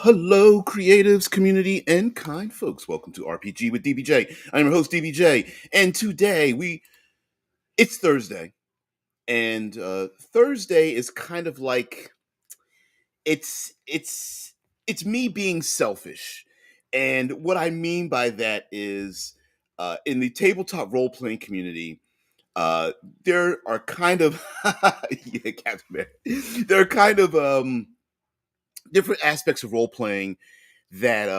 Hello, creatives, community, and kind folks. Welcome to RPG with DBJ. I'm your host, DBJ, and today it's Thursday, and Thursday is kind of like it's it's it's me being selfish, and what I mean by that is, in the tabletop role playing community, uh, there are kind of yeah, Captain Bear. There are kind of different aspects of role playing that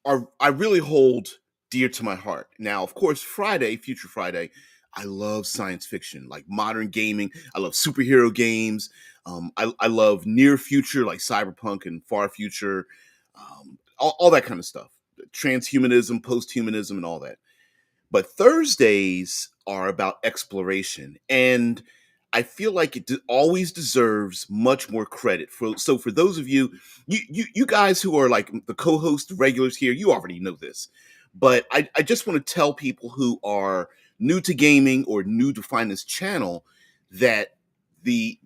are I really hold dear to my heart. Now, of course, Future Friday, I love science fiction, like modern gaming. I love superhero games. I love near future, like cyberpunk and far future, all that kind of stuff. Transhumanism, posthumanism, and all that. But Thursdays are about exploration, and I feel like always deserves much more credit. For those of you guys who are like the co-host regulars here, you already know this. But I just want to tell people who are new to gaming or new to find this channel that the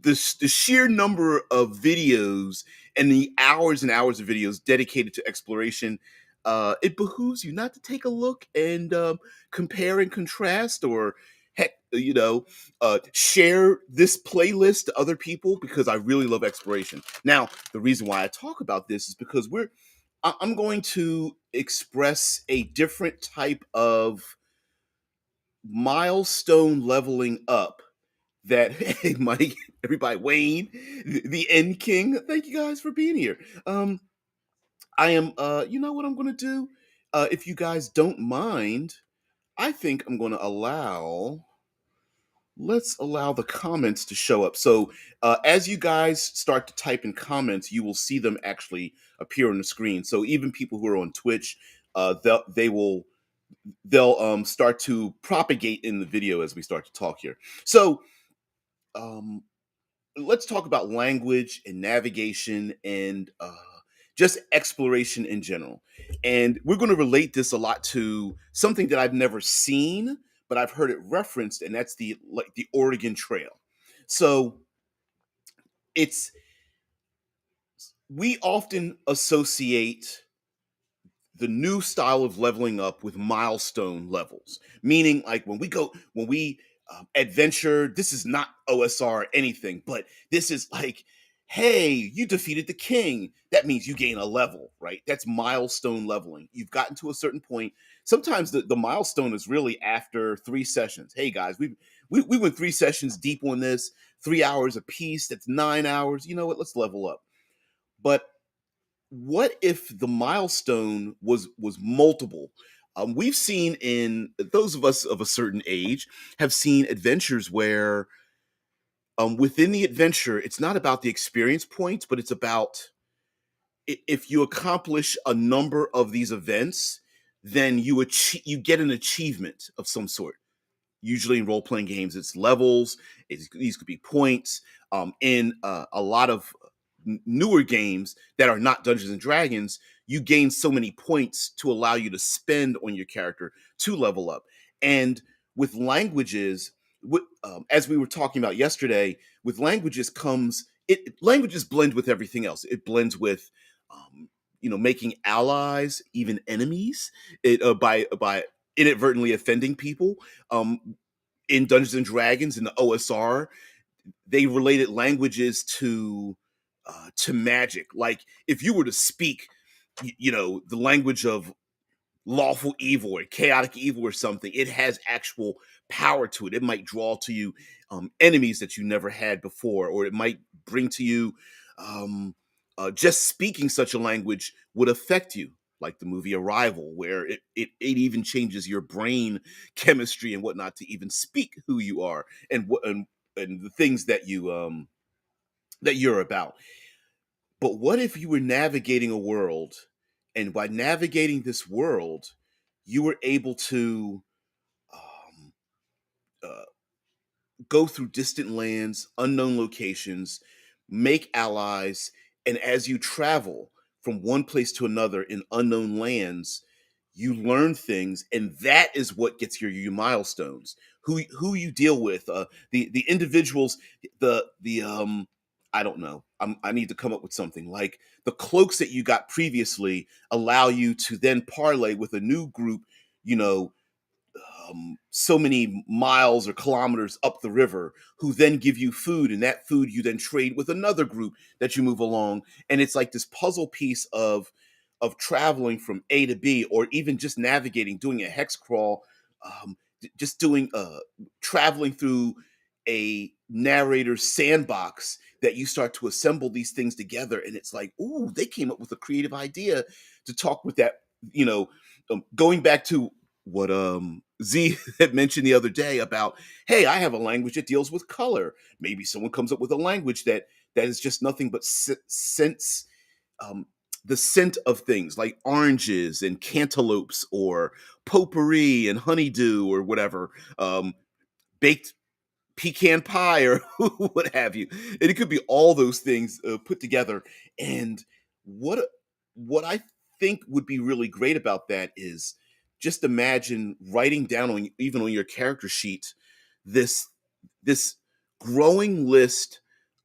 the sheer number of videos and the hours and hours of videos dedicated to exploration, it behooves you not to take a look and compare and contrast, or heck, share this playlist to other people, because I really love exploration. Now, the reason why I talk about this is because I'm going to express a different type of milestone leveling up that hey Mike, everybody, Wayne, the End King. Thank you guys for being here. I am you know what I'm gonna do? If you guys don't mind, I think I'm gonna allow let's allow the comments to show up. So as you guys start to type in comments, you will see them actually appear on the screen. So even people who are on Twitch, they'll start to propagate in the video as we start to talk here. So um let's talk about language and navigation and just exploration in general. And we're going to relate this a lot to something that I've never seen, but I've heard it referenced, and that's the Oregon Trail. So it's we often associate the new style of leveling up with milestone levels, meaning like when we adventure, this is not OSR or anything, but this is like, hey, you defeated the king, that means you gain a level, right? That's milestone leveling. You've gotten to a certain point. Sometimes the milestone is really after 3 sessions. Hey guys, we went 3 sessions deep on this, 3 hours a piece, that's 9 hours. You know what, let's level up. But what if the milestone was multiple? We've seen, in those of us of a certain age have seen adventures where, within the adventure, it's not about the experience points, but it's about, if you accomplish a number of these events, then you get an achievement of some sort. Usually in role playing games, it's levels. These could be points. In a lot of newer games that are not Dungeons and Dragons, you gain so many points to allow you to spend on your character to level up. And with languages, as we were talking about yesterday, with languages comes languages blend with everything else. It blends with, making allies, even enemies, by inadvertently offending people. In Dungeons and Dragons, in the OSR, they related languages to magic. Like if you were to speak, the language of lawful evil or chaotic evil or something, it has actual power to it. It might draw to you enemies that you never had before, or it might bring to you, just speaking such a language would affect you, like the movie Arrival, where it even changes your brain chemistry and whatnot to even speak who you are and what and the things that you're about. But what if you were navigating a world, and by navigating this world, you were able to um, uh, go through distant lands, unknown locations, make allies, and as you travel from one place to another in unknown lands, you learn things, and that is what gets your milestones. Who you deal with, the individuals, the I don't know. I need to come up with something like the cloaks that you got previously allow you to then parlay with a new group, you know, so many miles or kilometers up the river, who then give you food, and that food you then trade with another group that you move along, and it's like this puzzle piece of traveling from A to B, or even just navigating, doing a hex crawl, just doing traveling through a narrator's sandbox, that you start to assemble these things together, and it's like, ooh, they came up with a creative idea to talk with that, you know, going back to what Z had mentioned the other day about, hey, I have a language that deals with color. Maybe someone comes up with a language that is just nothing but sense, um, the scent of things like oranges and cantaloupes, or potpourri and honeydew, or whatever, baked pecan pie, or what have you. And it could be all those things put together. And what what I think would be really great about that is, just imagine writing down on, even on your character sheet, this this growing list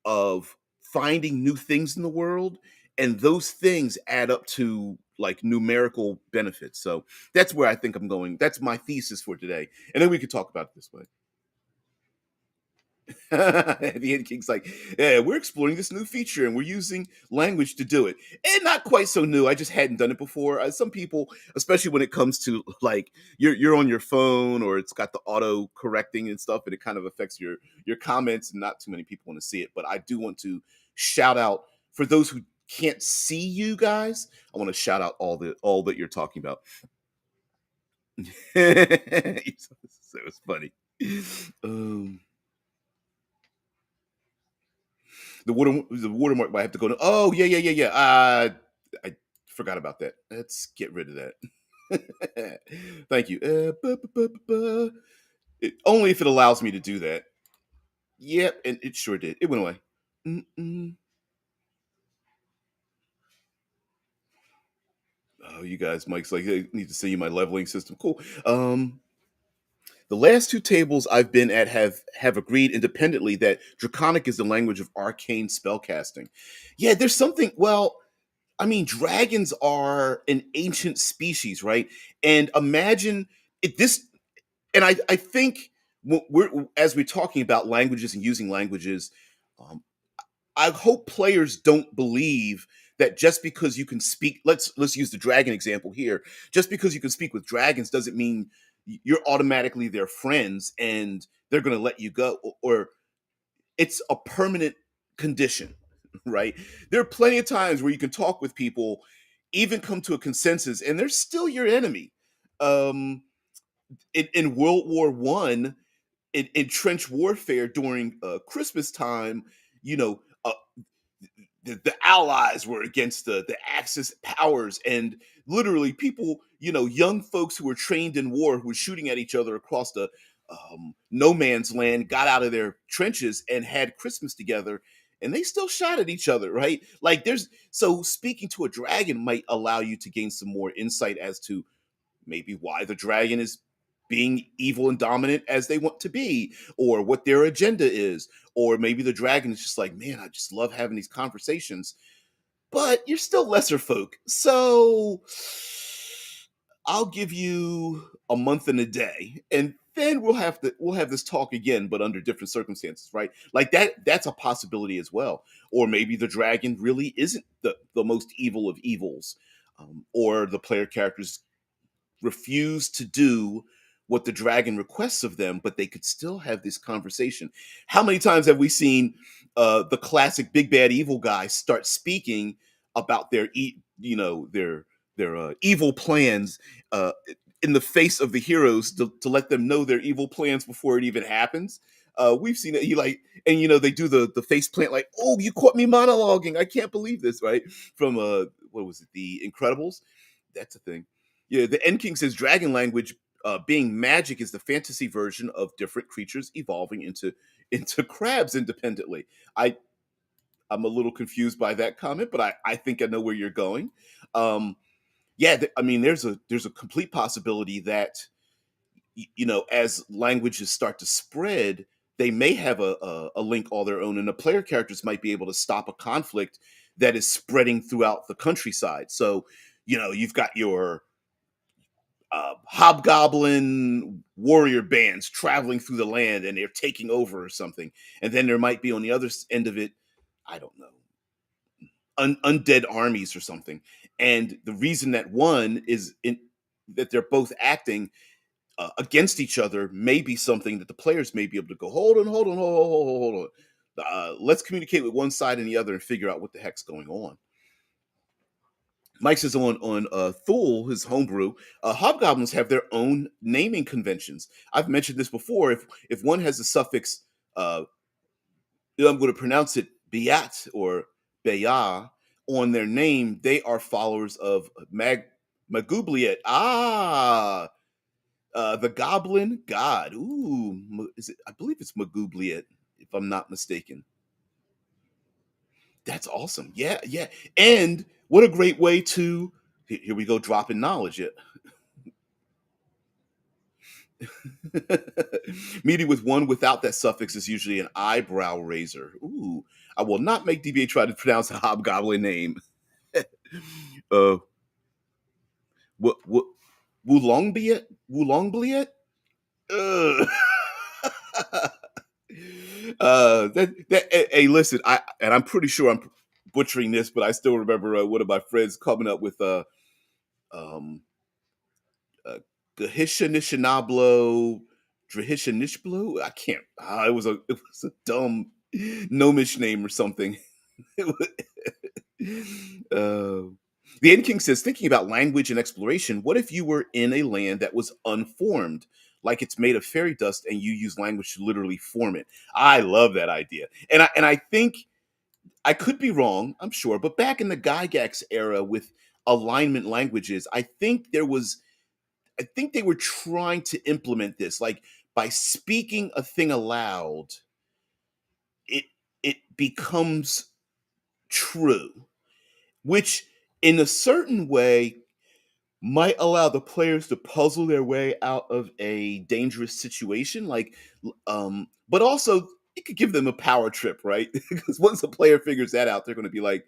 of finding new things in the world, and those things add up to like numerical benefits. So that's where I think I'm going. That's my thesis for today, and then we could talk about it this way. The Ant King's like, yeah, we're exploring this new feature and we're using language to do it. And not quite so new. I just hadn't done it before. Some people, especially when it comes to like you're on your phone, or it's got the auto correcting and stuff, and it kind of affects your comments, and not too many people want to see it. But I do want to shout out, for those who can't see you guys, I want to shout out all that you're talking about. So it's funny. Um, the watermark might have to go to. Oh, yeah, yeah, yeah, yeah. I forgot about that. Let's get rid of that. Thank you. Only if it allows me to do that. Yep, and it sure did. It went away. Mm-mm. Oh, you guys, Mike's like, I need to send you my leveling system. Cool. The last two tables I've been at have agreed independently that Draconic is the language of arcane spellcasting. Yeah, there's something. Well, I mean, dragons are an ancient species, right? And imagine this. And I think as we're talking about languages and using languages, um, I hope players don't believe that just because you can speak. Let's use the dragon example here. Just because you can speak with dragons doesn't mean you're automatically their friends and they're going to let you go, or it's a permanent condition, right? There are plenty of times where you can talk with people, even come to a consensus, and they're still your enemy. Um, in World War I, in trench warfare during Christmas time, you know, the Allies were against the Axis powers, and literally people, young folks who were trained in war, who were shooting at each other across the no man's land, got out of their trenches and had Christmas together, and they still shot at each other, right? Like so speaking to a dragon might allow you to gain some more insight as to maybe why the dragon is being evil and dominant as they want to be, or what their agenda is, or maybe the dragon is just like, man, I just love having these conversations, but you're still lesser folk, so I'll give you a month and a day, and then we'll have this talk again, but under different circumstances, right? Like that's a possibility as well. Or maybe the dragon really isn't the most evil of evils, or the player characters refuse to do what the dragon requests of them, but they could still have this conversation. How many times have we seen the classic big bad evil guy start speaking about their evil plans uh, in the face of the heroes, to let them know their evil plans before it even happens? We've seen it. And they do the face plant, like, oh, you caught me monologuing. I can't believe this, right? From what was it, The Incredibles? That's a thing. Yeah, the End King says dragon language, being magic, is the fantasy version of different creatures evolving into crabs independently. I I'm a little confused by that comment, but I think I know where you're going. Um, yeah, I mean, there's a complete possibility that as languages start to spread, they may have a link all their own, and the player characters might be able to stop a conflict that is spreading throughout the countryside. So, you've got your hobgoblin warrior bands traveling through the land, and they're taking over or something. And then there might be on the other end of it, I don't know, undead armies or something. And the reason that one is in that they're both acting against each other may be something that the players may be able to go, hold on. Let's communicate with one side and the other and figure out what the heck's going on. Mike says on Thule, his homebrew, hobgoblins have their own naming conventions. I've mentioned this before. If one has a suffix, uh, I'm going to pronounce it Biat or Beya on their name, they are followers of Magubliet. The goblin god. Ooh, is it? I believe it's Magubliet, if I'm not mistaken. That's awesome. Yeah, yeah. And what a great way to here we go dropping knowledge. Yeah. Meeting with one without that suffix is usually an eyebrow raiser. Ooh, I will not make DBA try to pronounce a hobgoblin name. uh, what, Wulongbiet? Wulongbliet? Ugh. Hey, listen, I'm pretty sure I'm butchering this, but I still remember one of my friends coming up with um, Gahishanishanablo, Drahishanishblo. I can't. It was a dumb gnomish name or something. It the End King says, thinking about language and exploration, what if you were in a land that was unformed, like it's made of fairy dust, and you use language to literally form it? I love that idea, and I think I could be wrong, I'm sure, but back in the Gygax era with alignment languages, I think they were trying to implement this, like by speaking a thing aloud, it it becomes true, which in a certain way might allow the players to puzzle their way out of a dangerous situation, like but also it could give them a power trip, right? Because once a player figures that out, they're going to be like,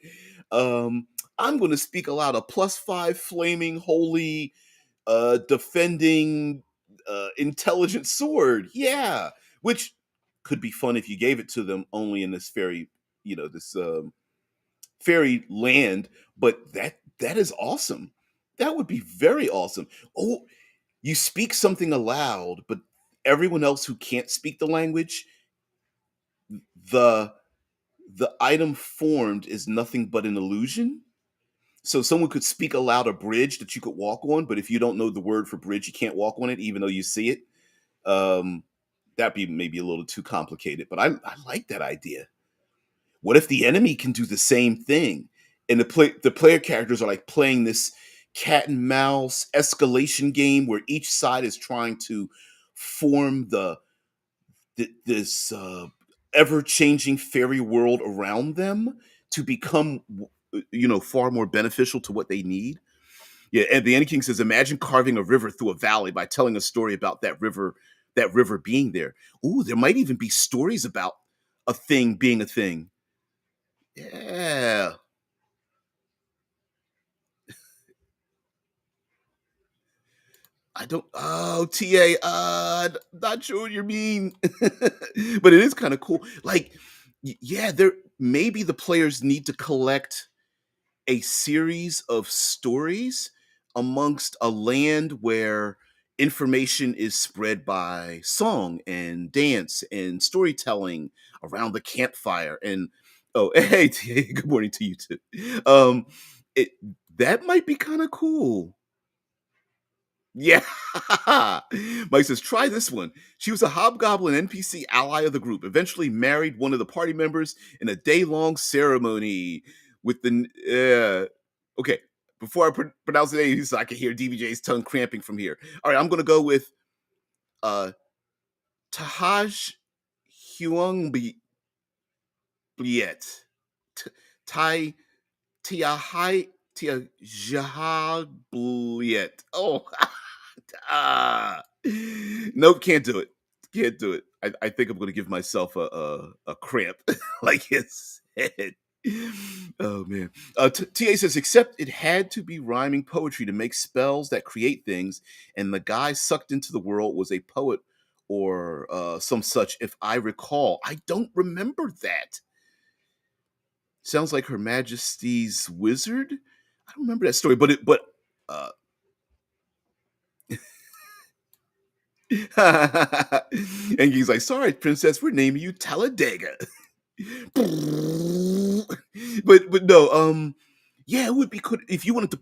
um I'm going to speak aloud a +5 flaming holy defending intelligent sword. Yeah, which could be fun if you gave it to them only in this fairy, this fairy land. But that is awesome. That would be very awesome. Oh, you speak something aloud, but everyone else who can't speak the language, the the item formed is nothing but an illusion. So someone could speak aloud a bridge that you could walk on, but if you don't know the word for bridge, you can't walk on it, even though you see it. Um, that'd be maybe a little too complicated, but I like that idea. What if the enemy can do the same thing, and the player characters are like playing this cat and mouse escalation game where each side is trying to form this ever changing fairy world around them to become far more beneficial to what they need. Yeah, and the End King says, imagine carving a river through a valley by telling a story about that river being there. Ooh, there might even be stories about a thing being a thing. Yeah. I don't TA, not sure what you mean. But it is kind of cool. Like, yeah, there maybe the players need to collect a series of stories amongst a land where information is spread by song and dance and storytelling around the campfire. And oh, hey, good morning to you too. It that might be kind of cool. Yeah. Mike says, try this one. She was a hobgoblin NPC ally of the group, eventually married one of the party members in a day-long ceremony with okay. Before I pronounce the name, so I can hear DBJ's tongue cramping from here. All right, I'm going to go with uh, Tahaj Huangbiet. Tai Tiahai Tiajahabliet. Oh, nope, can't do it. Can't do it. I think I'm going to give myself a cramp, like his head. Oh man. Ta says, except it had to be rhyming poetry to make spells that create things, and the guy sucked into the world was a poet or some such. If I recall, I don't remember that. Sounds like Her Majesty's wizard. I don't remember that story, uh, and he's like, "Sorry, princess, we're naming you Talladega." But no, yeah, it would be good if you wanted to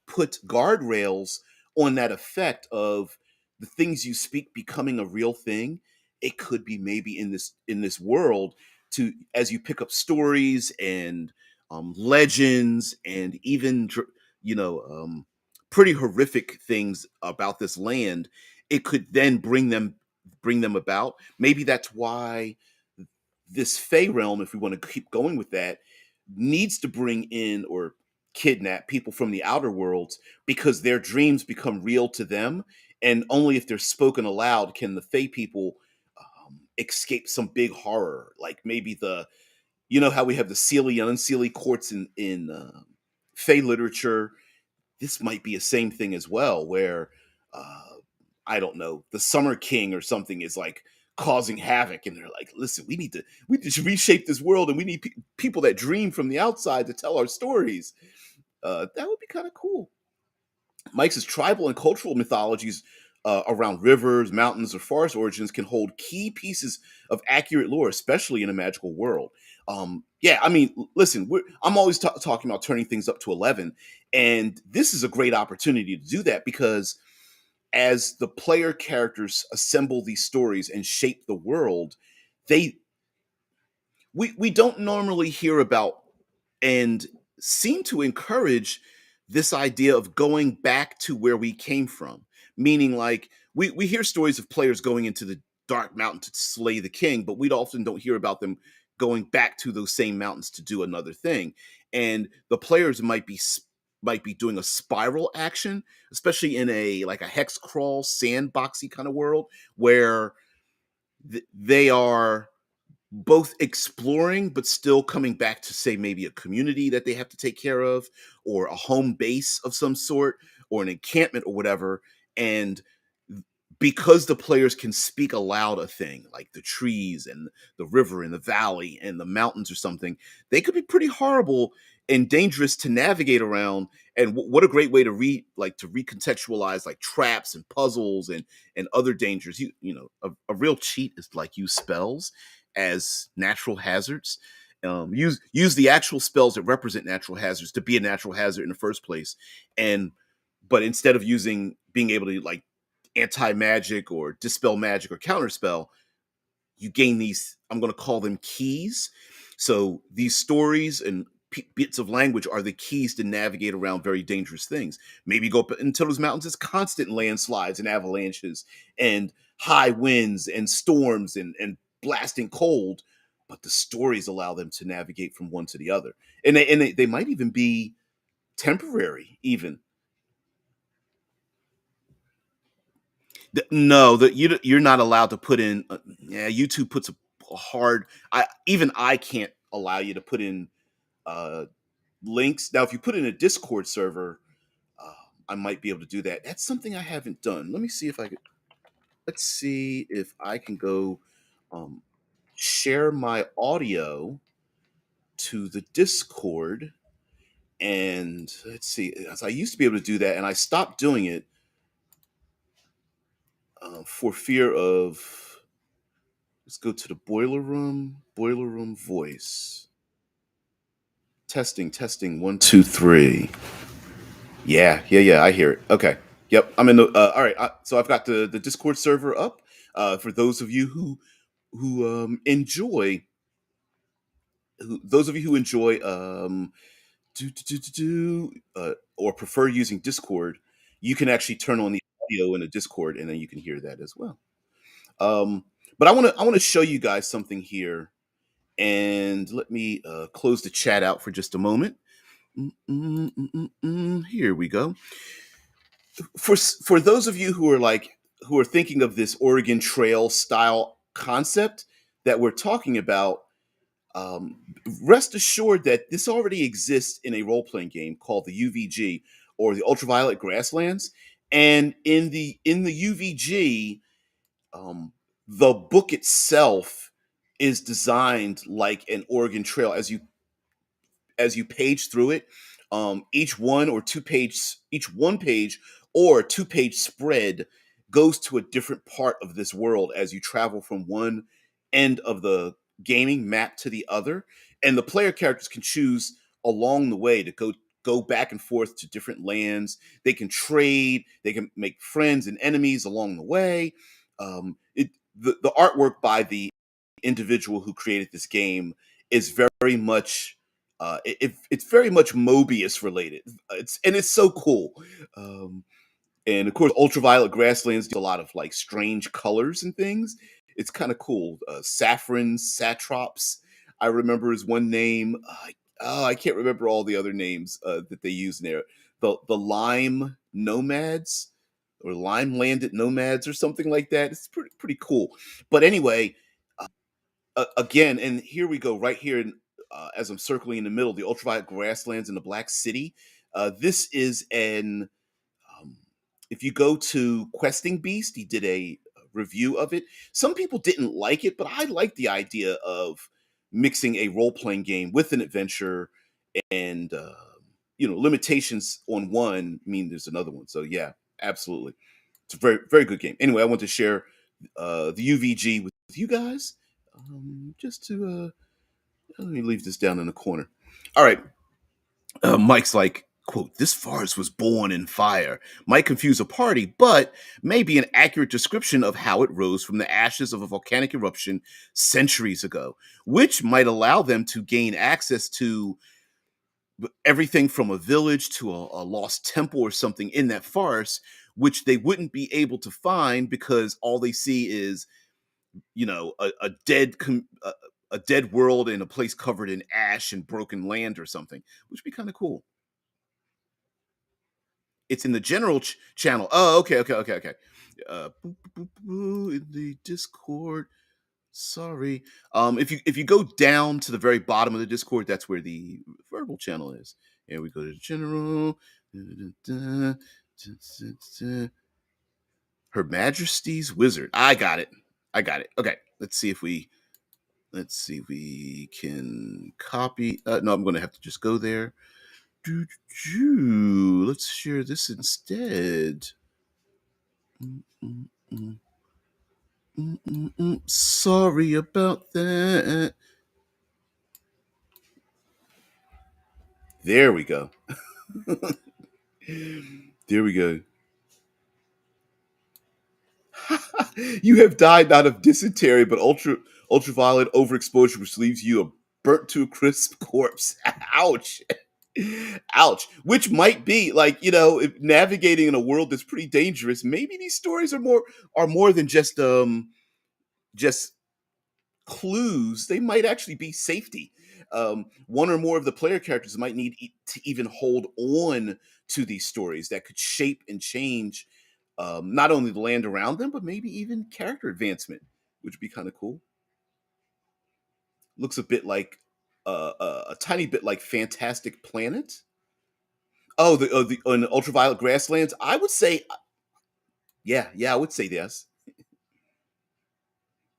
put guardrails on that effect of the things you speak becoming a real thing. It could be maybe in this world to as you pick up stories and legends and even pretty horrific things about this land. It could then bring them about. Maybe that's why this Fey realm, if we want to keep going with that, needs to bring in or kidnap people from the outer worlds because their dreams become real to them. And only if they're spoken aloud can the Fey people escape some big horror. Like maybe how we have the Seelie and Unseelie courts in Fey literature. This might be a same thing as well, where uh, I don't know, the Summer King or something is like causing havoc, and they're like, "Listen, we need to reshape this world, and we need people that dream from the outside to tell our stories." That would be kind of cool. Mike says tribal and cultural mythologies around rivers, mountains, or forest origins can hold key pieces of accurate lore, especially in a magical world. Yeah, I mean, listen, I'm always talking about turning things up to 11, and this is a great opportunity to do that because as the player characters assemble these stories and shape the world, they we don't normally hear about and seem to encourage this idea of going back to where we came from. Meaning, like, we hear stories of players going into the dark mountain to slay the king, but we often don't hear about them going back to those same mountains to do another thing. And the players might be doing a spiral action, especially in a hex crawl sandboxy kind of world where they are both exploring but still coming back to, say, maybe a community that they have to take care of, or a home base of some sort, or an encampment or whatever. And because the players can speak aloud a thing like the trees and the river and the valley and the mountains or something, they could be pretty horrible and dangerous to navigate around. And what a great way to recontextualize like traps and puzzles and other dangers. A real cheat is like use spells as natural hazards. Use the actual spells that represent natural hazards to be a natural hazard in the first place. And but instead of using being able to like anti-magic or dispel magic or counterspell, you gain these, I'm going to call them keys. So these stories and bits of language are the keys to navigate around very dangerous things. Maybe go up into those mountains, it's constant landslides and avalanches and high winds and storms and blasting cold, but the stories allow them to navigate from one to the other. And they might even be temporary even. No, that you're not allowed to put in. Yeah, YouTube puts a hard. I can't allow you to put in uh, links. Now, if you put in a Discord server, uh, I might be able to do that. That's something I haven't done. Let me see if I could. Let's see if I can go um, share my audio to the Discord, and let's see. As I used to be able to do that, and I stopped doing it for fear of. Let's go to the boiler room. Boiler room voice. Testing, testing. One, two, three. Yeah, yeah, yeah. I hear it. Okay. Yep. I'm in the. All right. So I've got the Discord server up. For those of you who enjoy, those of you who enjoy or prefer using Discord, you can actually turn on the audio in the Discord, and then you can hear that as well. Um, but I want to show you guys something here, and let me close the chat out for just a moment. Here we go. For those of you who are thinking of this Oregon Trail style concept that we're talking about, um, rest assured that this already exists in a role playing game called the UVG, or the Ultraviolet Grasslands. And in the UVG, um, the book itself is designed like an Oregon Trail. As you page through it, each one page or two-page spread goes to a different part of this world as you travel from one end of the gaming map to the other, and the player characters can choose along the way to go back and forth to different lands. They can trade, they can make friends and enemies along the way. The artwork by the individual who created this game is very much it's very much Mobius related. It's so cool. Um, and of course, Ultraviolet Grasslands do a lot of like strange colors and things. It's kind of cool. Saffron Satrops, I remember is one name. I can't remember all the other names that they use in there. The Lime Nomads or Lime Landed Nomads or something like that. It's pretty cool. But anyway, again, and here we go, right here as I'm circling in the middle, the Ultraviolet Grasslands in the Black City. This is an um, if you go to Questing Beast, he did a review of it. Some people didn't like it, but I like the idea of mixing a role playing game with an adventure, and limitations on one mean there's another one. So yeah, absolutely, it's a very very good game. Anyway, I want to share the UVG with you guys. Just to let me leave this down in the corner. All right, Mike's like, quote, "This forest was born in fire." Might confuse a party, but may be an accurate description of how it rose from the ashes of a volcanic eruption centuries ago, which might allow them to gain access to everything from a village to a lost temple or something in that forest, which they wouldn't be able to find because all they see is, a dead world in a place covered in ash and broken land or something, which would be kind of cool. It's in the general channel. Oh, okay, okay, okay, okay. In the Discord. Sorry. If you go down to the very bottom of the Discord, that's where the verbal channel is. And we go to general. Her Majesty's Wizard. I got it. I got it. Okay. Let's see if we can copy. No, I'm going to have to just go there. Let's share this instead. Sorry about that. There we go. There we go. You have died not of dysentery, but ultraviolet overexposure, which leaves you a burnt to a crisp corpse. Ouch. Ouch. Which might be like, if navigating in a world that's pretty dangerous, maybe these stories are more than just clues. They might actually be safety. One or more of the player characters might need to even hold on to these stories that could shape and change, not only the land around them, but maybe even character advancement, which would be kind of cool. Looks a bit like a tiny bit like Fantastic Planet. Oh, the on Ultraviolet Grasslands. I would say, yeah, yeah, I would say yes.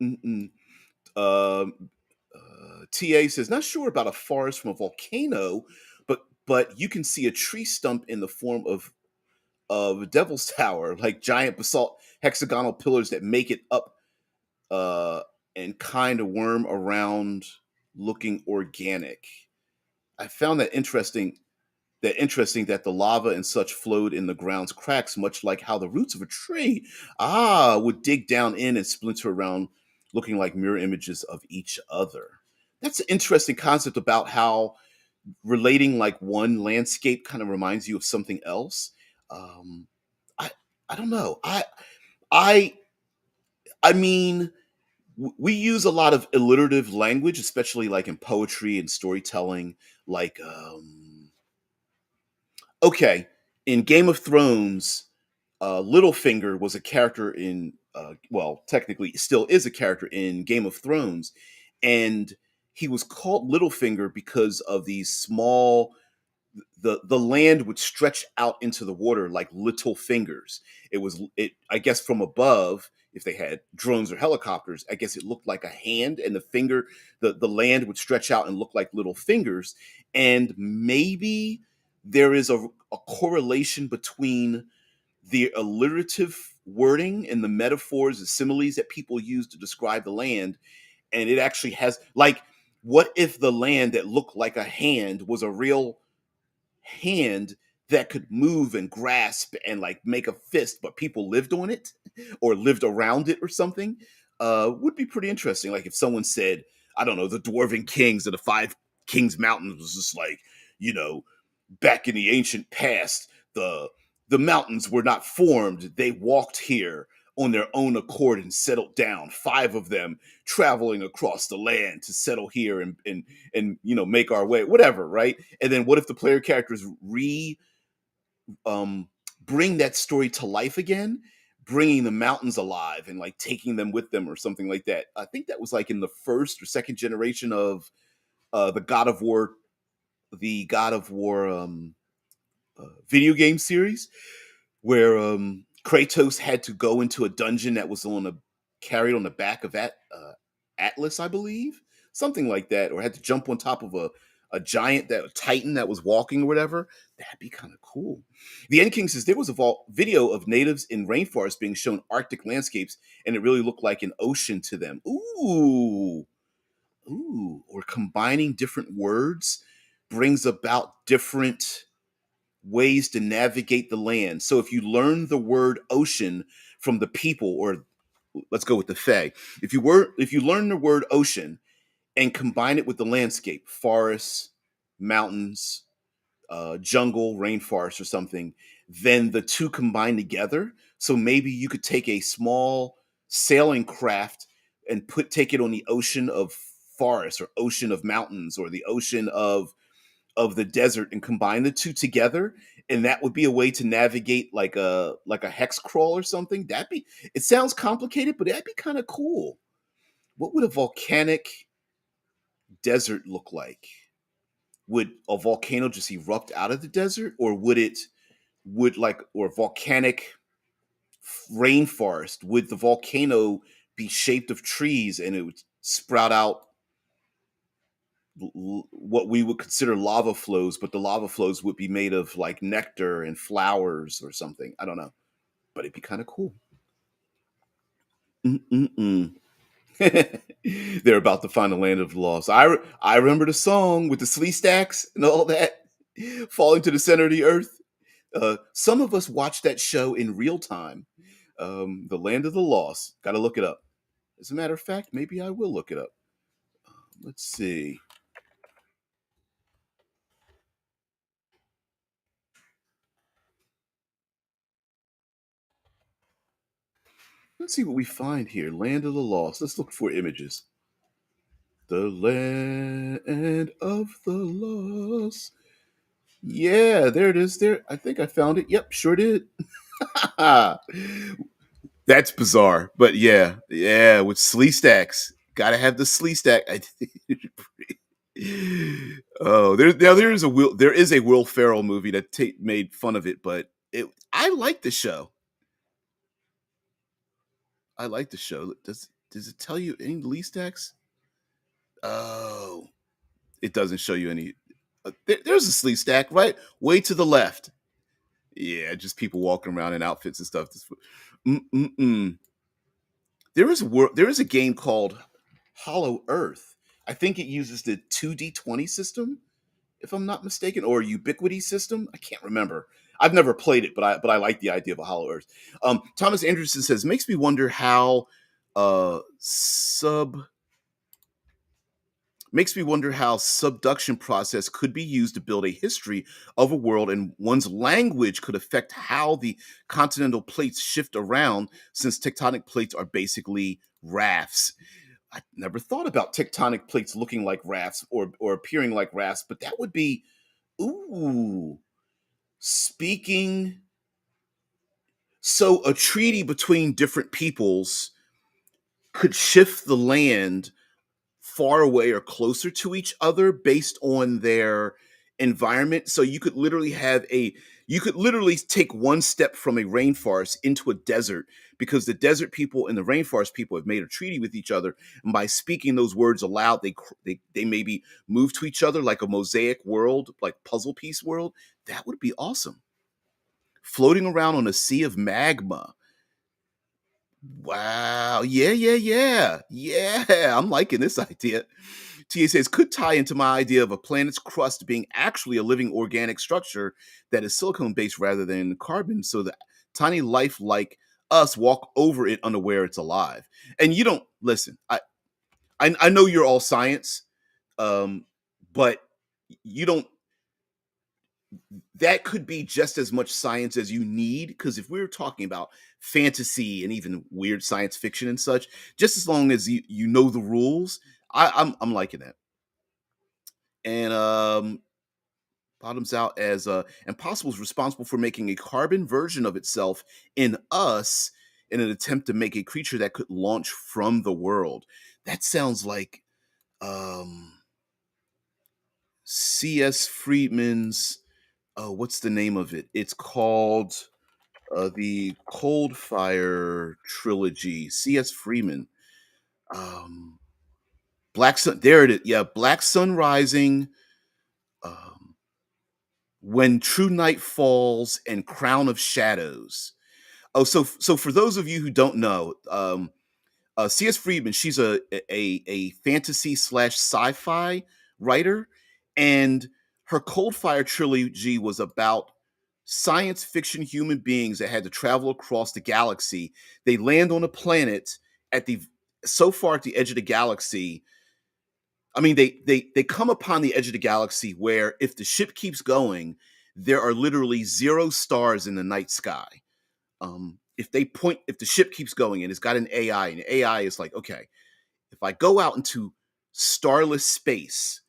Mm-mm. Um, TA says, not sure about a forest from a volcano, but you can see a tree stump in the form of a Devil's Tower, like giant basalt hexagonal pillars that make it up uh, and kind of worm around, looking organic. I found that interesting. Interesting that the lava and such flowed in the ground's cracks, much like how the roots of a tree would dig down in and splinter around, looking like mirror images of each other. That's an interesting concept about how relating like one landscape kind of reminds you of something else. Um, I I don't know. I I mean, we use a lot of alliterative language, especially like in poetry and storytelling. Like, okay, in Game of Thrones, Littlefinger was a character in well, technically still is a character in Game of Thrones, and he was called Littlefinger because of these small the land would stretch out into the water like little fingers. It I guess from above, if they had drones or helicopters, I guess it looked like a hand, and the land would stretch out and look like little fingers. And maybe there is a correlation between the alliterative wording and the metaphors and similes that people use to describe the land, and it actually has, like, what if the land that looked like a hand was a real hand that could move and grasp and like make a fist, but people lived on it or lived around it or something? Would be pretty interesting. Like if someone said, I don't know, the Dwarven Kings of the Five Kings Mountains was just like, you know, back in the ancient past, the mountains were not formed. They walked here on their own accord and settled down. Five of them traveling across the land to settle here and make our way, whatever, right? And then what if the player characters um bring that story to life again, bringing the mountains alive and like taking them with them or something like that? I think that was like in the first or second generation of the God of War video game series, where Kratos had to go into a dungeon that was carried on the back of Atlas, I believe, something like that, or had to jump on top of a giant that titan that was walking or whatever. That'd be kind of cool. The End King says there was a video of natives in rainforest being shown Arctic landscapes, and it really looked like an ocean to them. Ooh, ooh, or combining different words brings about different ways to navigate the land. So if you learn the word ocean from the people, or let's go with the Fae, if you learn the word ocean and combine it with the landscape, forests, mountains, jungle, rainforest, or something, then the two combine together. So maybe you could take a small sailing craft and take it on the ocean of forests or ocean of mountains or the ocean of the desert and combine the two together, and that would be a way to navigate like a hex crawl or something. That'd be, it sounds complicated, but that'd be kind of cool. What would a volcanic desert look like? Would a volcano just erupt out of the desert, or would like, or volcanic rainforest, would the volcano be shaped of trees and it would sprout out what we would consider lava flows, but the lava flows would be made of like nectar and flowers or something. I don't know, but it'd be kind of cool. Mm-mm-mm. They're about to find the land of the lost. I remember the song with the slee stacks and all that falling to the center of the earth. Some of us watched that show in real time. The Land of the Lost. Got to look it up. As a matter of fact, maybe I will look it up. Let's see. Let's see what we find here. Land of the Lost. Let's look for images. The Land of the Lost. Yeah, there it is. There, I think I found it. Yep, sure did. That's bizarre, but yeah, yeah, with slee stacks, gotta have the slee stack. Oh, there is a Will Ferrell movie that made fun of it, but I like the show. I like the show. Does it tell you any Lee stacks? Oh, it doesn't show you any. There's a sleeve stack right way to the left. Yeah, just people walking around in outfits and stuff. Mm-mm-mm. There is a game called Hollow Earth. I think it uses the 2D20 system, if I'm not mistaken, or Ubiquity system. I can't remember. I've never played it, but I like the idea of a Hollow Earth. Thomas Anderson says makes me wonder how sub makes me wonder how subduction process could be used to build a history of a world, and one's language could affect how the continental plates shift around, since tectonic plates are basically rafts. I never thought about tectonic plates looking like rafts or appearing like rafts, but that would be, ooh. Speaking So a treaty between different peoples could shift the land far away or closer to each other based on their environment. So you could literally take one step from a rainforest into a desert because the desert people and the rainforest people have made a treaty with each other, and by speaking those words aloud, they maybe move to each other like a mosaic world, like puzzle piece world. That would be awesome. Floating around on a sea of magma. Wow. Yeah, yeah, yeah. Yeah, I'm liking this idea. TA says could tie into my idea of a planet's crust being actually a living organic structure that is silicone based rather than carbon, so that tiny life like us walk over it unaware it's alive. And you don't listen. I know you're all science, um, but you don't. That could be just as much science as you need, because if we're talking about fantasy and even weird science fiction and such, just as long as you know the rules, I'm liking that. And bottoms out as Impossible is responsible for making a carbon version of itself in us in an attempt to make a creature that could launch from the world. That sounds like um C.S. Friedman's what's the name of it? It's called the Cold Fire trilogy. C.S. Freeman. Um Black Sun, there it is. Yeah, Black Sun Rising, um, When True Night Falls, and Crown of Shadows. Oh, so for those of you who don't know, C.S. Friedman, she's a fantasy slash sci-fi writer, and her Cold Fire trilogy was about science fiction human beings that had to travel across the galaxy. They land on a planet at the so far at the edge of the galaxy. I mean, they come upon the edge of the galaxy where if the ship keeps going, there are literally zero stars in the night sky. If the ship keeps going and it's got an AI, and the AI is like, okay, if I go out into starless space,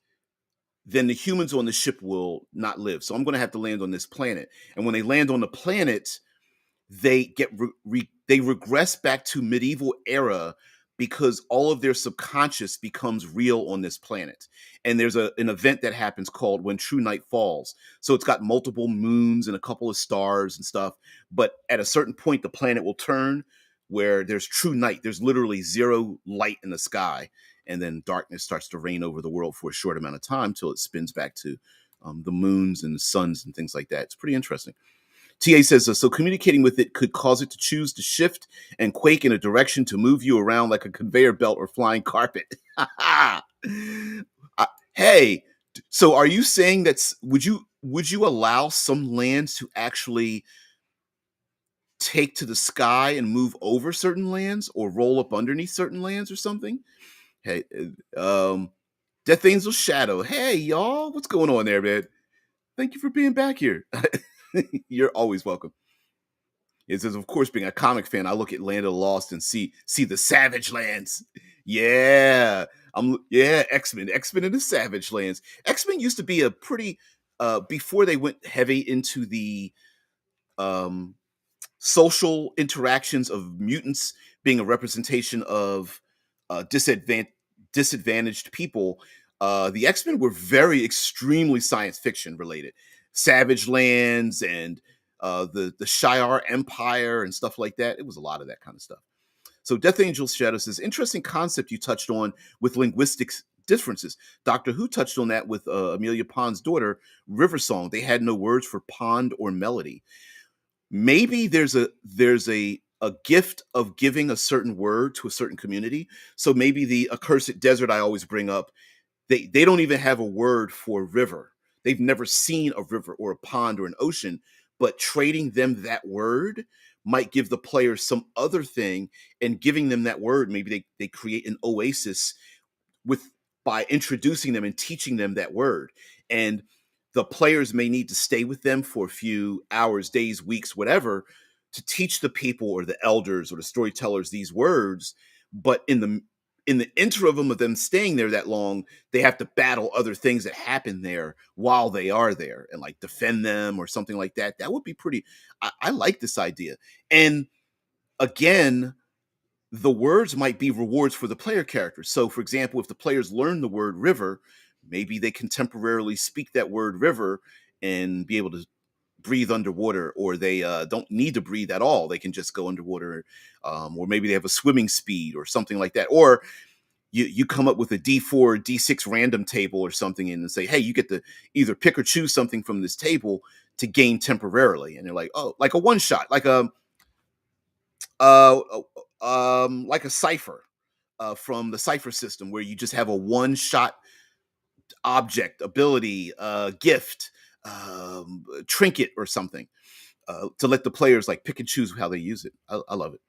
then the humans on the ship will not live. So I'm going to have to land on this planet. And when they land on the planet, they regress back to medieval era because all of their subconscious becomes real on this planet. And there's an event that happens called When True Night Falls. So it's got multiple moons and a couple of stars and stuff, but at a certain point the planet will turn where there's true night. There's literally zero light in the sky, and then darkness starts to reign over the world for a short amount of time till it spins back to the moons and the suns and things like that. It's pretty interesting. TA says, so communicating with it could cause it to choose to shift and quake in a direction to move you around like a conveyor belt or flying carpet. Hey, so are you saying would you allow some lands to actually take to the sky and move over certain lands or roll up underneath certain lands or something? Hey, Death Angel Shadow. Hey, y'all, what's going on there, man? Thank you for being back here. You're always welcome. It says, of course, being a comic fan, I look at Land of the Lost and see the Savage Lands. Yeah, X Men in the Savage Lands. X Men used to be a pretty before they went heavy into the um social interactions of mutants being a representation of disadvantaged people. The X-Men were very extremely science fiction related. Savage Lands and the Shi'ar Empire and stuff like that. It was a lot of that kind of stuff. So Death Angel Shadow says, interesting concept you touched on with linguistics differences. Doctor Who touched on that with Amelia Pond's daughter, River Song. They had no words for pond or melody. Maybe there's a gift of giving a certain word to a certain community. So maybe the accursed desert I always bring up, they don't even have a word for river. They've never seen a river or a pond or an ocean, but trading them that word might give the players some other thing, and giving them that word, maybe they create an oasis with by introducing them and teaching them that word. And the players may need to stay with them for a few hours, days, weeks, whatever, to teach the people or the elders or the storytellers these words. But in the interim of them staying there that long, they have to battle other things that happen there while they are there and like defend them or something like that. That would be pretty. I like this idea. And again, the words might be rewards for the player characters. So, for example, if the players learn the word river, maybe they can temporarily speak that word river and be able to breathe underwater, or they don't need to breathe at all. They can just go underwater, or maybe they have a swimming speed or something like that. Or you come up with a D4, D6 random table or something and say, hey, you get to either pick or choose something from this table to gain temporarily. And they're like, oh, like a one shot, uh, like a cipher from the cipher system where you just have a one shot object, ability, gift, trinket, or something to let the players like pick and choose how they use it. I love it.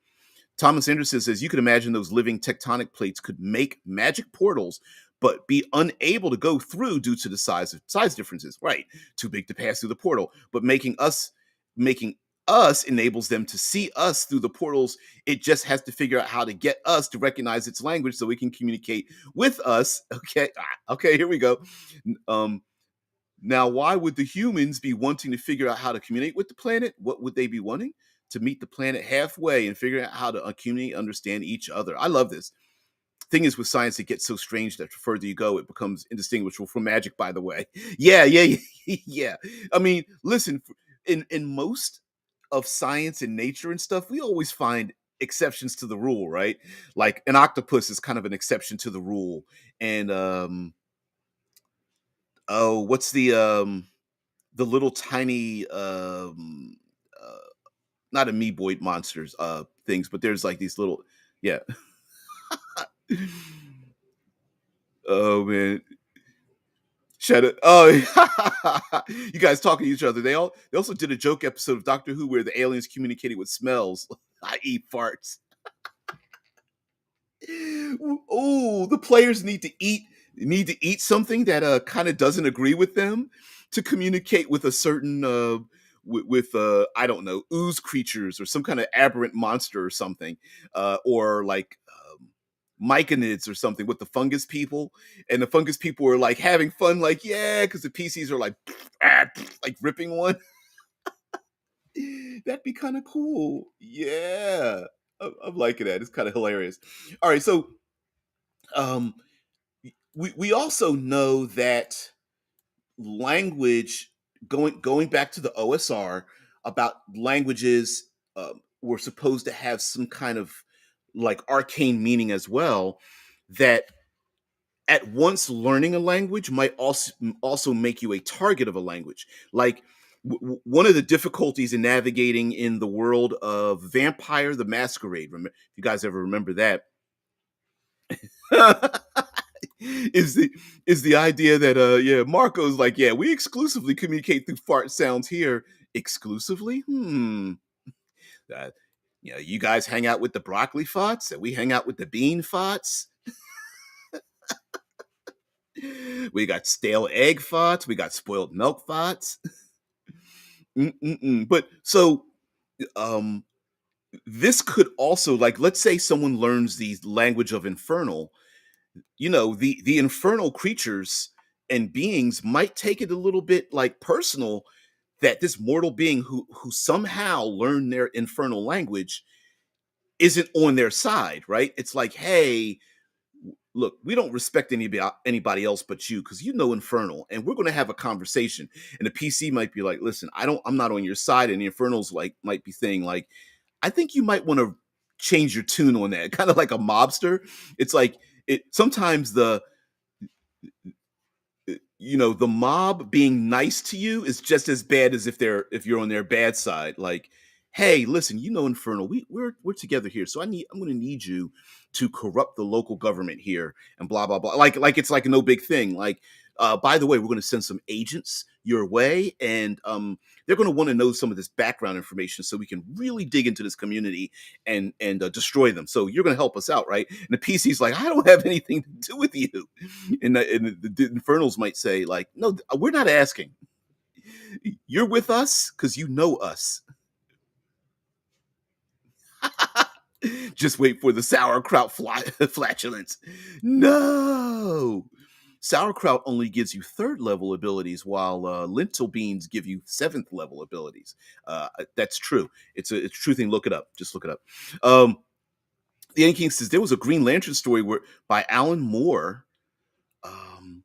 Thomas Anderson says you could imagine those living tectonic plates could make magic portals, but be unable to go through due to the size differences. Right, too big to pass through the portal. But making us enables them to see us through the portals. It just has to figure out how to get us to recognize its language so we can communicate with us. Okay, okay, here we go. Um, Now, why would the humans be wanting to figure out how to communicate with the planet? What would they be wanting? To meet the planet halfway and figure out how to communicate, understand each other. I love this. Thing is, with science, it gets so strange that the further you go, it becomes indistinguishable from magic. By the way, yeah, yeah. I mean, listen, in most of science and nature and stuff, we always find exceptions to the rule, right? Like an octopus is kind of an exception to the rule, and oh, what's the little tiny uh not amoeboid monsters things, but there's like these little, yeah. Oh man, shut it. Oh, you guys talking to each other. They also did a joke episode of Doctor Who where the aliens communicated with smells, i.e. farts. Oh, the players need to eat something that kind of doesn't agree with them to communicate with a certain I don't know, ooze creatures or some kind of aberrant monster or something, or like myconids or something with the fungus people, and the fungus people are like having fun, like yeah, because the PCs are like like ripping one. That'd be kind of cool. Yeah, I'm liking that. It's kind of hilarious. All right, so um we also know that language, going back to the OSR, about languages were supposed to have some kind of like arcane meaning as well, that at once learning a language might also make you a target of a language. Like one of the difficulties in navigating in the world of Vampire the Masquerade, if you guys ever remember that, is the idea that yeah, Marco's like, yeah, we exclusively communicate through fart sounds here. Exclusively? Uh, you guys hang out with the broccoli farts and we hang out with the bean farts. We got stale egg farts, we got spoiled milk farts. But so um this could also, like, let's say someone learns the language of infernal, the infernal creatures and beings might take it a little bit like personal that this mortal being who somehow learned their infernal language isn't on their side, right? It's like, hey, look, we don't respect anybody else but you because you know infernal, and we're going to have a conversation. And the PC might be like, listen, I'm not on your side, and the infernals like might be saying like, I think you might want to change your tune on that, kind of like a mobster. It's like it sometimes the mob being nice to you is just as bad as if you're on their bad side. Like, hey, listen, Infernal, we're together here, so I'm going to need you to corrupt the local government here and blah blah blah. Like it's like no big thing. Like, by the way, we're going to send some agents your way, and they're going to want to know some of this background information so we can really dig into this community and destroy them. So you're going to help us out, right? And the PC's like, I don't have anything to do with you. And the Infernals might say, like, no, we're not asking. You're with us because you know us. Just wait for the sauerkraut flatulence. No. Sauerkraut only gives you third level abilities, while lentil beans give you seventh level abilities. That's true. It's a true thing. Look it up. Just look it up. Um, the Ant King says there was a Green Lantern story where by Alan Moore. Um,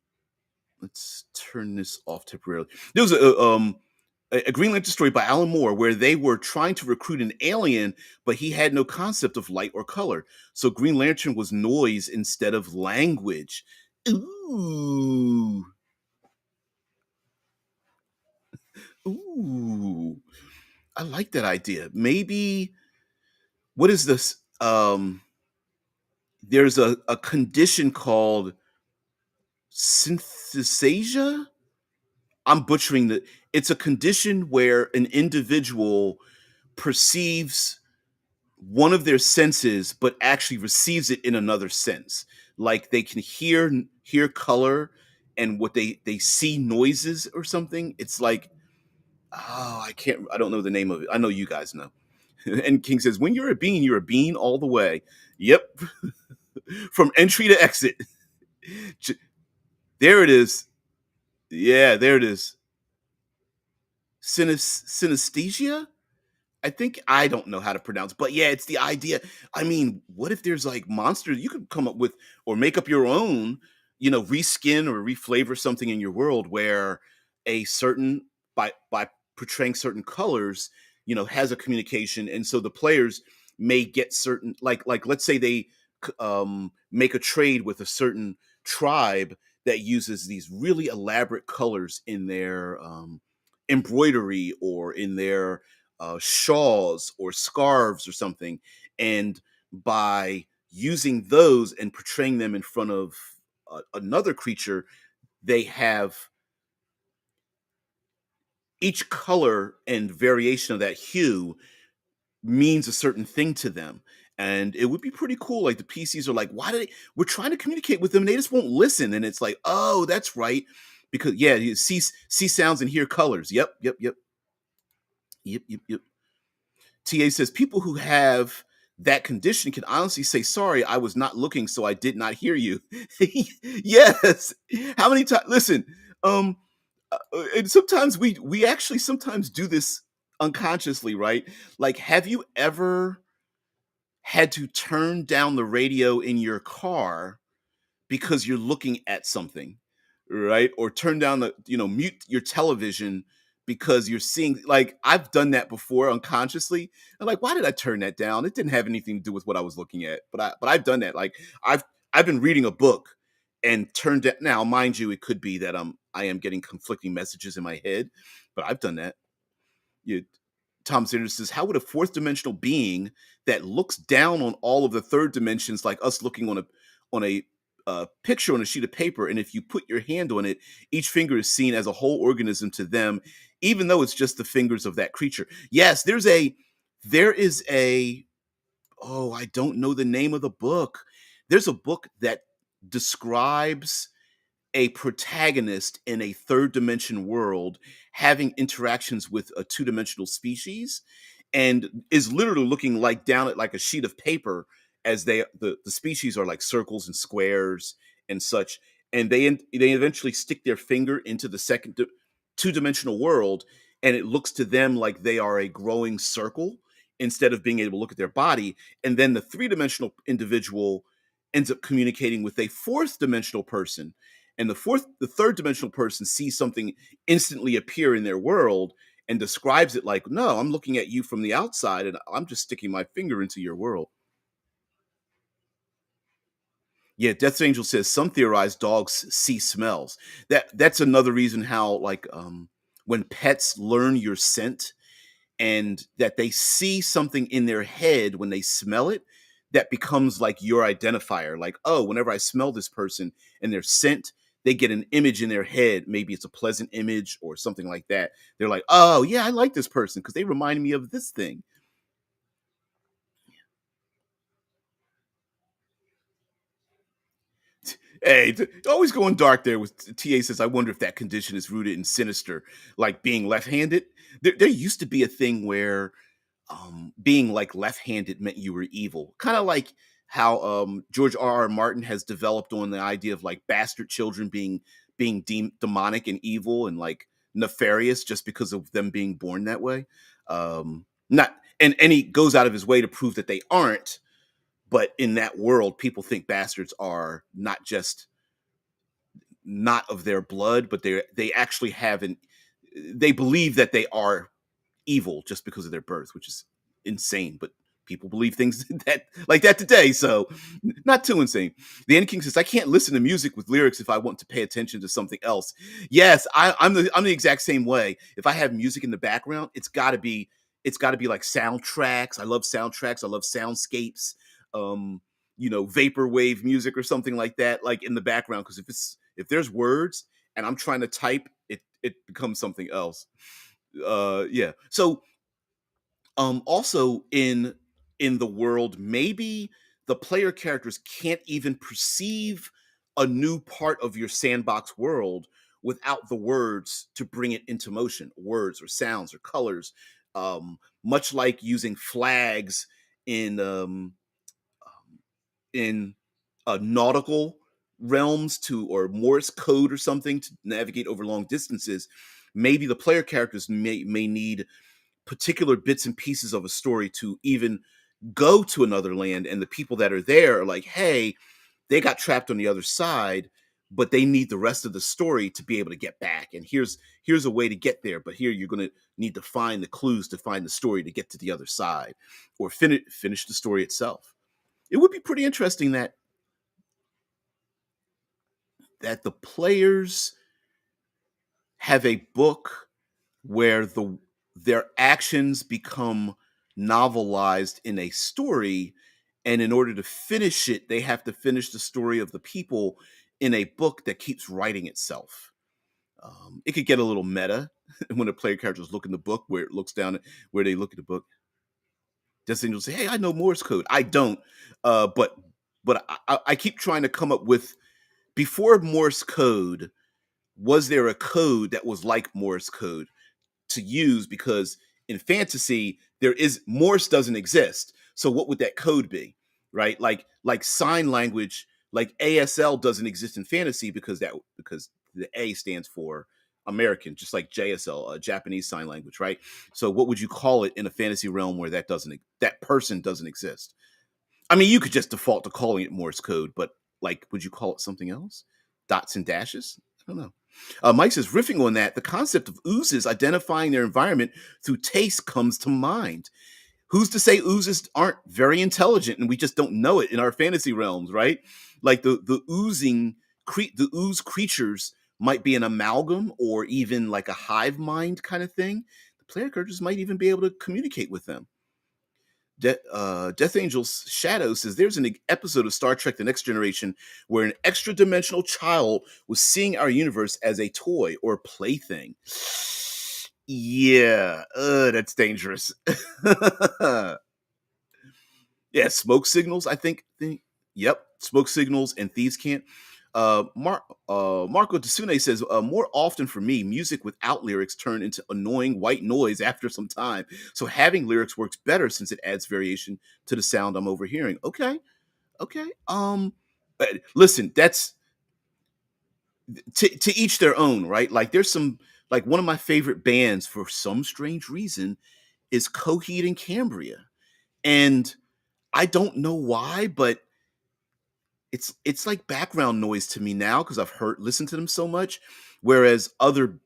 let's turn this off temporarily. There was a Green Lantern story by Alan Moore where they were trying to recruit an alien, but he had no concept of light or color. So Green Lantern was noise instead of language. Ooh, ooh, I like that idea. Maybe what is this? There's a condition called synthesia. I'm butchering the. It's a condition where an individual perceives one of their senses, but actually receives it in another sense. Like they can hear color, and what they see noises or something. It's like, oh, I don't know the name of it. I know you guys know. And King says, when you're a bean all the way. Yep, from entry to exit. J- There it is. Yeah, there it is. Synesthesia. I think I don't know how to pronounce, but yeah, it's the idea. I mean, what if there's like monsters you could come up with or make up your own, reskin or reflavor something in your world where a certain by portraying certain colors, has a communication, and so the players may get certain like let's say they make a trade with a certain tribe that uses these really elaborate colors in their embroidery or in their shawls or scarves or something. And by using those and portraying them in front of another creature, they have each color and variation of that hue means a certain thing to them. And it would be pretty cool. Like the PCs are like, why do they? We're trying to communicate with them, and they just won't listen. And it's like, oh, that's right, because yeah, you see sounds and hear colors. Yep, yep, yep, yep, yep, yep. TA says people who have that condition can honestly say, "Sorry, I was not looking, so I did not hear you." Yes. How many times? Listen, um, and sometimes we actually sometimes do this unconsciously, right? Like, have you ever had to turn down the radio in your car because you're looking at something, right? Or turn down mute your television because you're seeing, like, I've done that before unconsciously. And like, why did I turn that down? It didn't have anything to do with what I was looking at. But I've done that. Like I've been reading a book and turned it now, mind you, it could be that I am getting conflicting messages in my head, but I've done that. You Tom Sanders says, how would a fourth dimensional being that looks down on all of the third dimensions, like us looking on a picture on a sheet of paper, and if you put your hand on it, each finger is seen as a whole organism to them, even though it's just the fingers of that creature. Yes, there is a oh, I don't know the name of the book. There's a book that describes a protagonist in a third dimension world having interactions with a two-dimensional species, and is literally looking like down at like a sheet of paper, as the species are like circles and squares and such, and they eventually stick their finger into the two-dimensional world, and it looks to them like they are a growing circle instead of being able to look at their body. And then the three-dimensional individual ends up communicating with a fourth dimensional person, and the third dimensional person sees something instantly appear in their world and describes it like, no, I'm looking at you from the outside and I'm just sticking my finger into your world. Yeah, Death Angel says some theorize dogs see smells. That's another reason how, like, when pets learn your scent, and that they see something in their head when they smell it, that becomes like your identifier. Like, oh, whenever I smell this person and their scent, they get an image in their head. Maybe it's a pleasant image or something like that. They're like, oh yeah, I like this person because they remind me of this thing. Hey, always going dark there with TA says, I wonder if that condition is rooted in sinister, like being left-handed. There used to be a thing where being like left-handed meant you were evil. Kind of like how George R. R. Martin has developed on the idea of like bastard children being demonic and evil and like nefarious just because of them being born that way. Not and he goes out of his way to prove that they aren't. But in that world, people think bastards are not just not of their blood, but they actually have an they believe that they are evil just because of their birth, which is insane. But people believe things that like that today, so not too insane. The End King says, "I can't listen to music with lyrics if I want to pay attention to something else." Yes, I'm the exact same way. If I have music in the background, it's got to be like soundtracks. I love soundtracks. I love soundscapes. Um, vaporwave music or something like that, like in the background. Because if there's words and I'm trying to type, it becomes something else. Yeah. So also in the world, maybe the player characters can't even perceive a new part of your sandbox world without the words to bring it into motion, words or sounds or colors. Much like using flags in in nautical realms to or Morse code or something to navigate over long distances. Maybe the player characters may need particular bits and pieces of a story to even go to another land, and the people that are there are like, hey, they got trapped on the other side, but they need the rest of the story to be able to get back, and here's a way to get there, but here you're going to need to find the clues to find the story to get to the other side, or finish the story itself. It would be pretty interesting that the players have a book where their actions become novelized in a story, and in order to finish it they have to finish the story of the people in a book that keeps writing itself. It could get a little meta when the player characters look in the book, where it looks down at where they look at the book. Destin will say, hey, I know Morse code. I don't, but I keep trying to come up with, before Morse code, was there a code that was like Morse code to use? Because in fantasy there is Morse doesn't exist, so what would that code be, right? Like sign language, like ASL doesn't exist in fantasy because the A stands for American, just like JSL, Japanese sign language, right? So what would you call it in a fantasy realm where that person doesn't exist? I mean, you could just default to calling it Morse code, but like, would you call it something else? Dots and dashes? I don't know. Mike says, riffing on that, the concept of oozes identifying their environment through taste comes to mind. Who's to say oozes aren't very intelligent and we just don't know it in our fantasy realms, right? Like the ooze creatures might be an amalgam or even like a hive mind kind of thing. The player characters might even be able to communicate with them. Death Angel's Shadow says there's an episode of Star Trek: The Next Generation where an extra dimensional child was seeing our universe as a toy or plaything. Yeah, that's dangerous. Yeah, smoke signals. I think. Yep, smoke signals and thieves can't. Marco Desune says, more often for me, music without lyrics turn into annoying white noise after some time. So having lyrics works better since it adds variation to the sound I'm overhearing. Okay, okay. Listen, that's to each their own, right? Like there's some, like one of my favorite bands for some strange reason is Coheed and Cambria, and I don't know why, but it's like background noise to me now because I've listened to them so much. Whereas other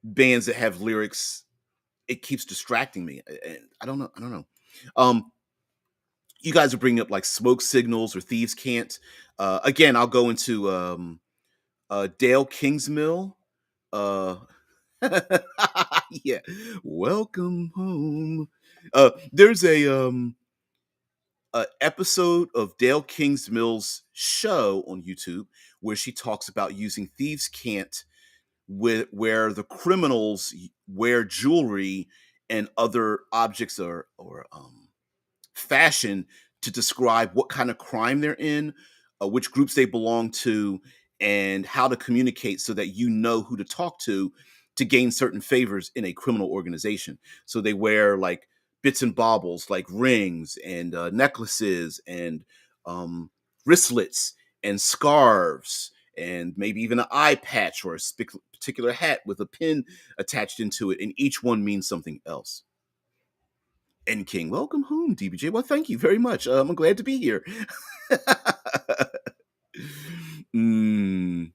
bands that have lyrics, it keeps distracting me. I don't know. I don't know. Um, you guys are bringing up like smoke signals or thieves can't. Again, I'll go into Dale Kingsmill. Uh, yeah, welcome home. There's a episode of Dale Kingsmill's show on YouTube where she talks about using thieves' cant where the criminals wear jewelry and other objects or fashion to describe what kind of crime they're in, which groups they belong to, and how to communicate so that you know who to talk to gain certain favors in a criminal organization. So they wear like bits and baubles like rings and necklaces and um, wristlets and scarves and maybe even an eye patch or a particular hat with a pin attached into it, and each one means something else. And King, welcome home, DBJ. Well, thank you very much. I'm glad to be here. mm,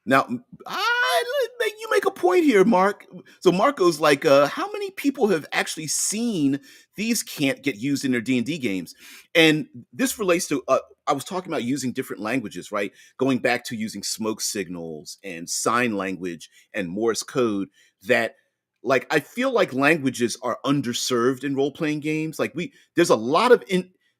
Now, you make a point here, Mark. So Marco's like, how many people have actually seen these can't get used in their D&D games? And this relates to, I was talking about using different languages, right? Going back to using smoke signals and sign language and Morse code that like I feel like languages are underserved in role-playing games. Like there's a lot of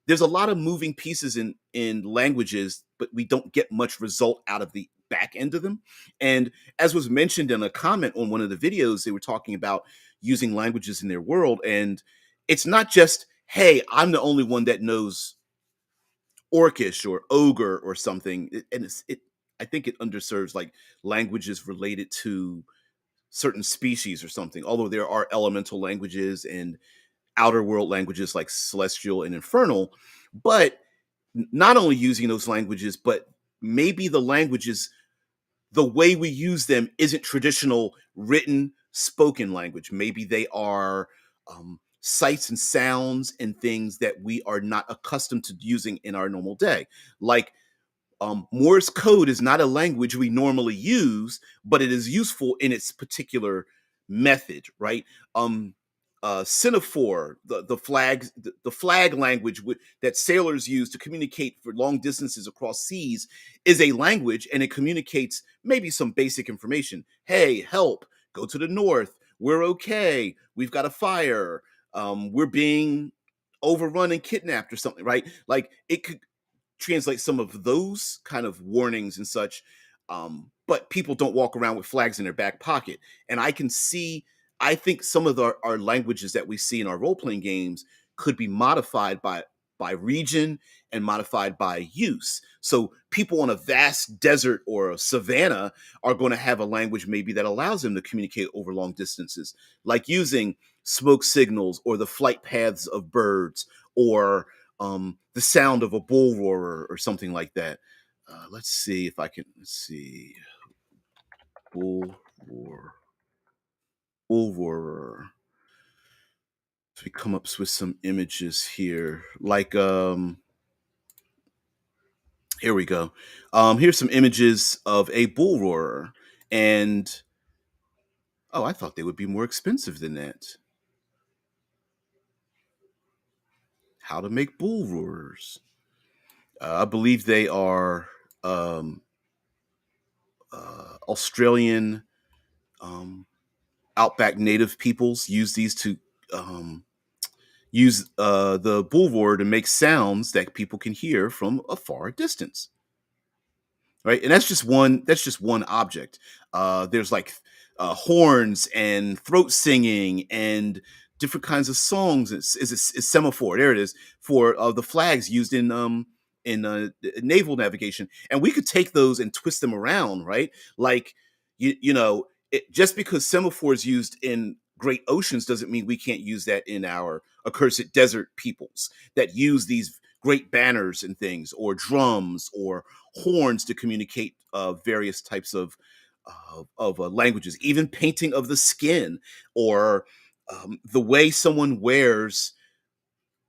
there's a lot of moving pieces in languages, but we don't get much result out of the back end of them. And as was mentioned in a comment on one of the videos, they were talking about using languages in their world. And it's not just, hey, I'm the only one that knows Orcish or Ogre or something. And I think it underserves like languages related to certain species or something. Although there are elemental languages and outer world languages like Celestial and Infernal, but not only using those languages, but maybe the languages the way we use them isn't traditional written spoken language. Maybe they are sights and sounds and things that we are not accustomed to using in our normal day. Like Morse code is not a language we normally use, but it is useful in its particular method, right? Um, Semaphore, the flag language that sailors use to communicate for long distances across seas, is a language, and it communicates maybe some basic information. Hey, help! Go to the north. We're okay. We've got a fire. We're being overrun and kidnapped or something, right? Like it could translate some of those kind of warnings and such. But people don't walk around with flags in their back pocket. And I think some of our languages that we see in our role playing games could be modified by region and modified by use. So people on a vast desert or a savanna are going to have a language maybe that allows them to communicate over long distances, like using smoke signals or the flight paths of birds or the sound of a bull roarer or something like that. Let's see if I can. Let's see, bull roar, bull roarer. So we come up with some images here, like here we go. Here's some images of a bull roarer, and oh, I thought they would be more expensive than that. How to make bull roarers? I believe they are um, Australian um, outback native peoples use these to um, use the bullroar to make sounds that people can hear from a far distance, right? And that's just one object. There's like horns and throat singing and different kinds of songs. It's semaphore, there it is, for the flags used in naval navigation. And we could take those and twist them around, right? Like you know just because semaphore is used in great oceans doesn't mean we can't use that in our accursed desert peoples that use these great banners and things, or drums or horns to communicate various types of languages, even painting of the skin, or the way someone wears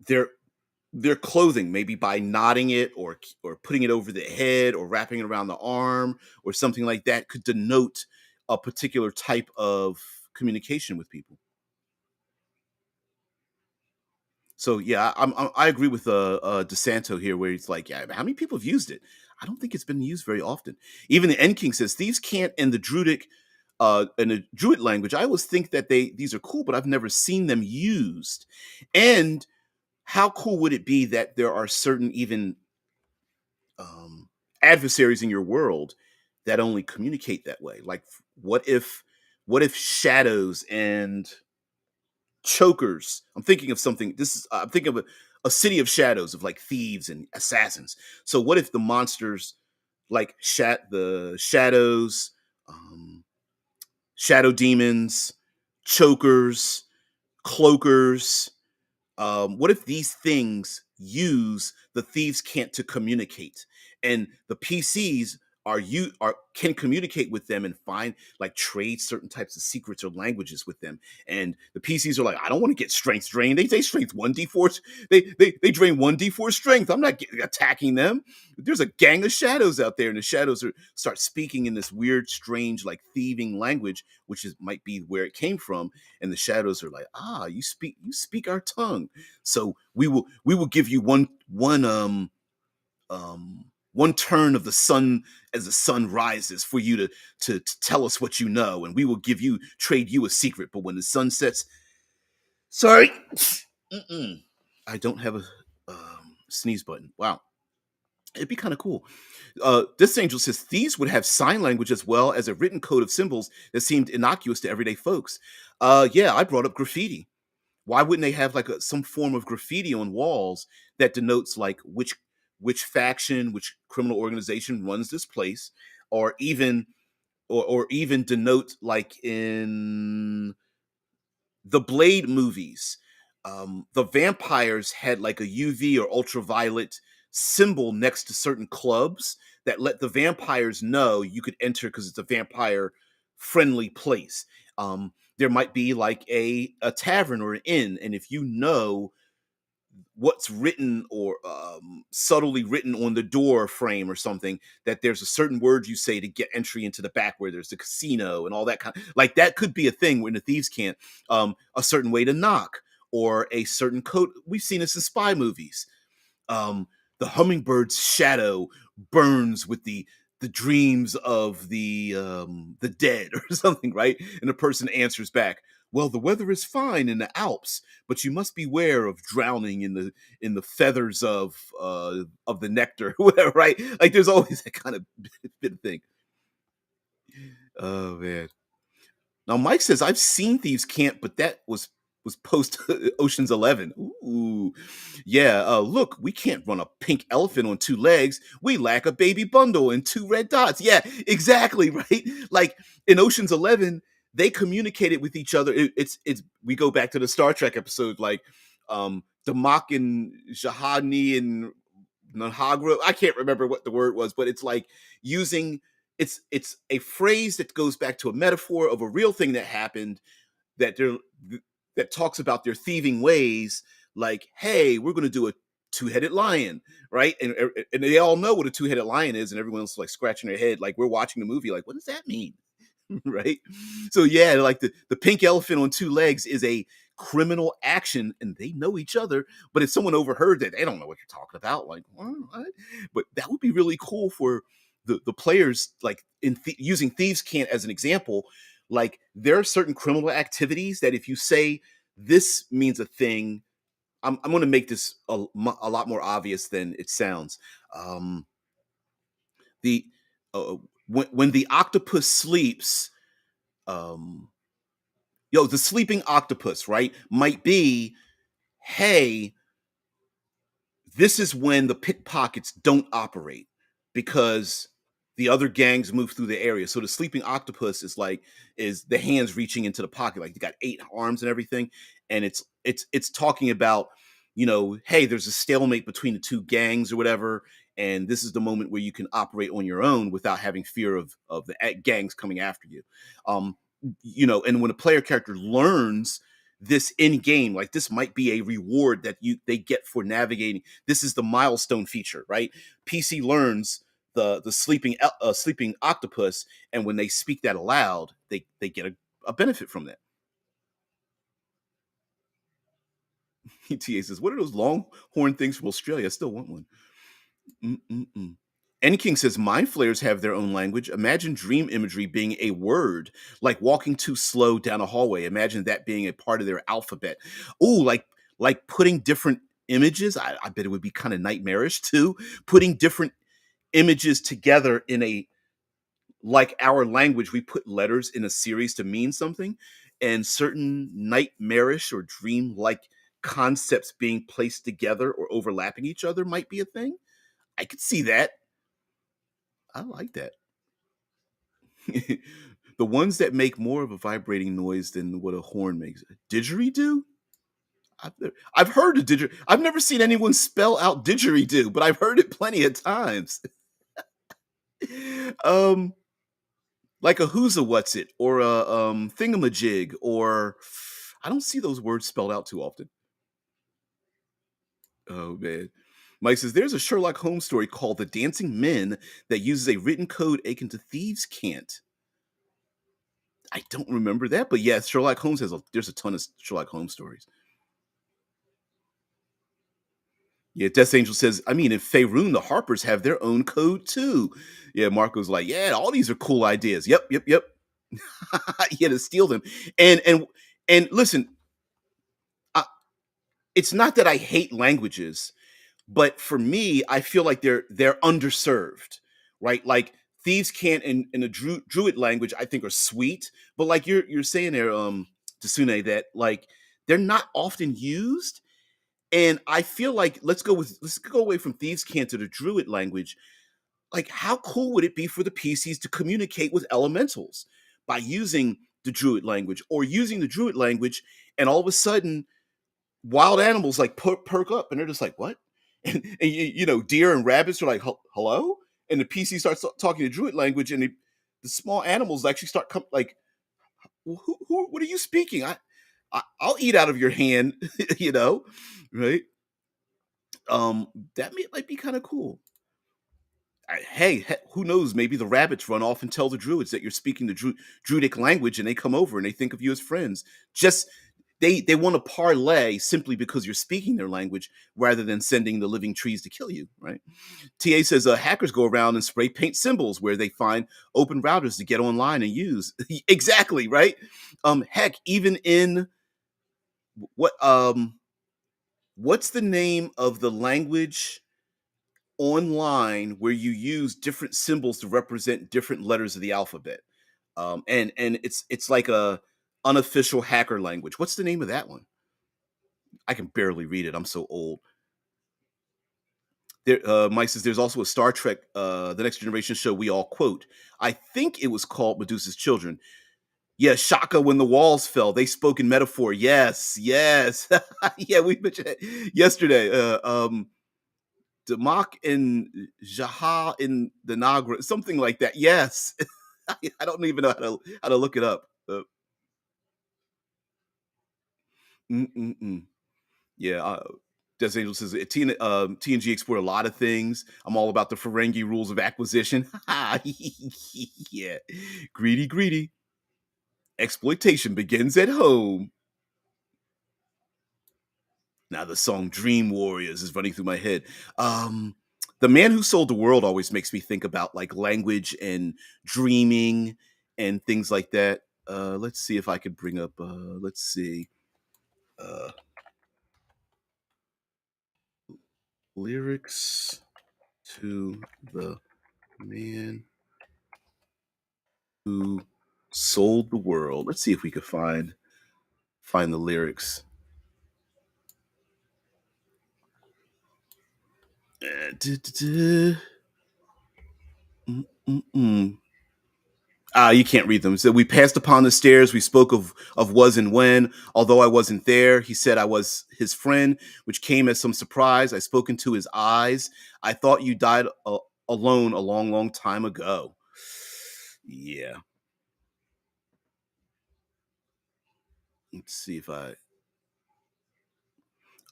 their their clothing, maybe by knotting it or putting it over the head or wrapping it around the arm or something like that, could denote a particular type of communication with people. So yeah, I agree with DeSanto here, where it's like, yeah, how many people have used it? I don't think it's been used very often. Even the N King says thieves can't in the Druid language. I always think that these are cool, but I've never seen them used. And how cool would it be that there are certain even um, adversaries in your world that only communicate that way? Like, what if shadows and chokers. I'm thinking of something. I'm thinking of a city of shadows of like thieves and assassins. So what if the monsters like the shadows, shadow demons, chokers, cloakers. What if these things use the thieves' cant to communicate, and the PCs are can communicate with them and find like trade certain types of secrets or languages with them, and the PCs are like, I don't want to get strength drained. They strength 1d4. They drain 1d4 strength. I'm not attacking them. There's a gang of shadows out there, and the shadows start speaking in this weird, strange, like thieving language, which is might be where it came from. And the shadows are like, ah, you speak our tongue, so we will give you one turn of the sun as the sun rises for you to tell us what you know, and we will trade you a secret. But when the sun sets, sorry, I don't have a sneeze button. Wow, it'd be kind of cool. This angel says thieves would have sign language as well as a written code of symbols that seemed innocuous to everyday folks. Yeah, I brought up graffiti. Why wouldn't they have like some form of graffiti on walls that denotes like which faction, which criminal organization runs this place, or even denote like in the Blade movies, the vampires had like a UV or ultraviolet symbol next to certain clubs that let the vampires know you could enter because it's a vampire friendly place. There might be like a tavern or an inn, and if you know what's written or subtly written on the door frame or something, that there's a certain word you say to get entry into the back where there's the casino and all that kind of, like that could be a thing when the thieves can't, a certain way to knock or a certain code. We've seen this in spy movies. The hummingbird's shadow burns with the dreams of the dead or something, right? And the person answers back, well, the weather is fine in the Alps, but you must beware of drowning in the feathers of the nectar, whatever, right? Like there's always that kind of bit of thing. Oh man. Now Mike says I've seen Thieves Camp, but that was post Ocean's 11. Ooh, yeah. Look, we can't run a pink elephant on two legs. We lack a baby bundle and two red dots. Yeah, exactly right. Like in Ocean's 11, they communicated with each other. It's we go back to the Star Trek episode, like Damak and Jahadni and Nahagra. I can't remember what the word was, but it's like using it's a phrase that goes back to a metaphor of a real thing that happened that they're that talks about their thieving ways. Like, hey, we're going to do a two-headed lion, right? And they all know what a two-headed lion is, and everyone's like scratching their head, like we're watching the movie, like what does that mean? Right? So yeah, like the pink elephant on two legs is a criminal action, and they know each other. But if someone overheard that, they don't know what you're talking about. Like, what? But that would be really cool for the players, like using thieves' cant as an example. Like there are certain criminal activities that if you say this means a thing, I'm going to make this a lot more obvious than it sounds. Um, the when the octopus sleeps, um, the sleeping octopus, right, might be, hey, this is when the pickpockets don't operate because the other gangs move through the area. So the sleeping octopus is the hands reaching into the pocket, like you got eight arms and everything, and it's talking about, hey, there's a stalemate between the two gangs or whatever, and this is the moment where you can operate on your own without having fear of the gangs coming after you. Um, and when a player character learns this in game, like this might be a reward that they get for navigating. This is the milestone feature, right? PC learns the sleeping octopus, and when they speak that aloud, they get a benefit from that. ETA says, "What are those longhorn things from Australia? I still want one." Mm-mm-mm. N King says, mind flayers have their own language. Imagine dream imagery being a word, like walking too slow down a hallway. Imagine that being a part of their alphabet. Oh, like putting different images. I bet it would be kind of nightmarish too. Putting different images together in a, like our language, we put letters in a series to mean something, and certain nightmarish or dream like concepts being placed together or overlapping each other might be a thing. I could see that. I like that. The ones that make more of a vibrating noise than what a horn makes. Didgeridoo? I've heard of didgeridoo. I've never seen anyone spell out didgeridoo, but I've heard it plenty of times. um, like a who's a what's it or a thingamajig or I don't see those words spelled out too often. Oh man. Mike says there's a Sherlock Holmes story called The Dancing Men that uses a written code akin to thieves can't. I don't remember that, but yes, Sherlock Holmes there's a ton of Sherlock Holmes stories. Yeah, Death Angel says, I mean, in Faerun, the Harpers have their own code too. Yeah, Marco's like, yeah, all these are cool ideas. Yep, yep, yep. Yeah, to steal them. And listen, I, it's not that I hate languages, but for me, I feel like they're underserved, right? Like thieves can't in a druid language, I think are sweet, but like you're saying there, Tasune, that like they're not often used. And I feel like let's go away from thieves cant to the druid language. Like, how cool would it be for the PCs to communicate with elementals by using the druid language or using the druid language, and all of a sudden wild animals like perk up and they're just like, what? And you know, deer and rabbits are like, hello? And the PC starts talking the druid language, and the small animals actually start like, well, what are you speaking? I'll eat out of your hand, you know, right? Um, that might be kind of cool. Hey, who knows? Maybe the rabbits run off and tell the druids that you're speaking the druidic language, and they come over and they think of you as friends. Just they want to parlay simply because you're speaking their language rather than sending the living trees to kill you, right? TA says hackers go around and spray paint symbols where they find open routers to get online and use. Exactly, right? Heck, even in what what's the name of the language online where you use different symbols to represent different letters of the alphabet? And it's like a unofficial hacker language. What's the name of that one? I can barely read it. I'm so old. There, Mike says there's also a Star Trek, The Next Generation show we all quote. I think it was called Medusa's Children. Yeah, Shaka, when the walls fell, they spoke in metaphor. Yes, yes. Yeah, we mentioned it yesterday. Damak and Jaha in the Nagra, something like that. Yes. I don't even know how to look it up. Mm-mm-mm. Yeah, Des Angel says TNG explored a lot of things. I'm all about the Ferengi rules of acquisition. Yeah, greedy, greedy. Exploitation begins at home. Now the song "Dream Warriors" is running through my head. Um, the Man Who Sold the World always makes me think about like language and dreaming and things like that. Let's see if I could bring up. Let's see. Uh, lyrics to the Man Who Sold the World. Let's see if we could find the lyrics. Mm-mm-mm. You can't read them. So we passed upon the stairs. We spoke of was and when. Although I wasn't there, he said I was his friend, which came as some surprise. I spoke into his eyes. I thought you died alone a long, long time ago. Yeah. Let's see if I.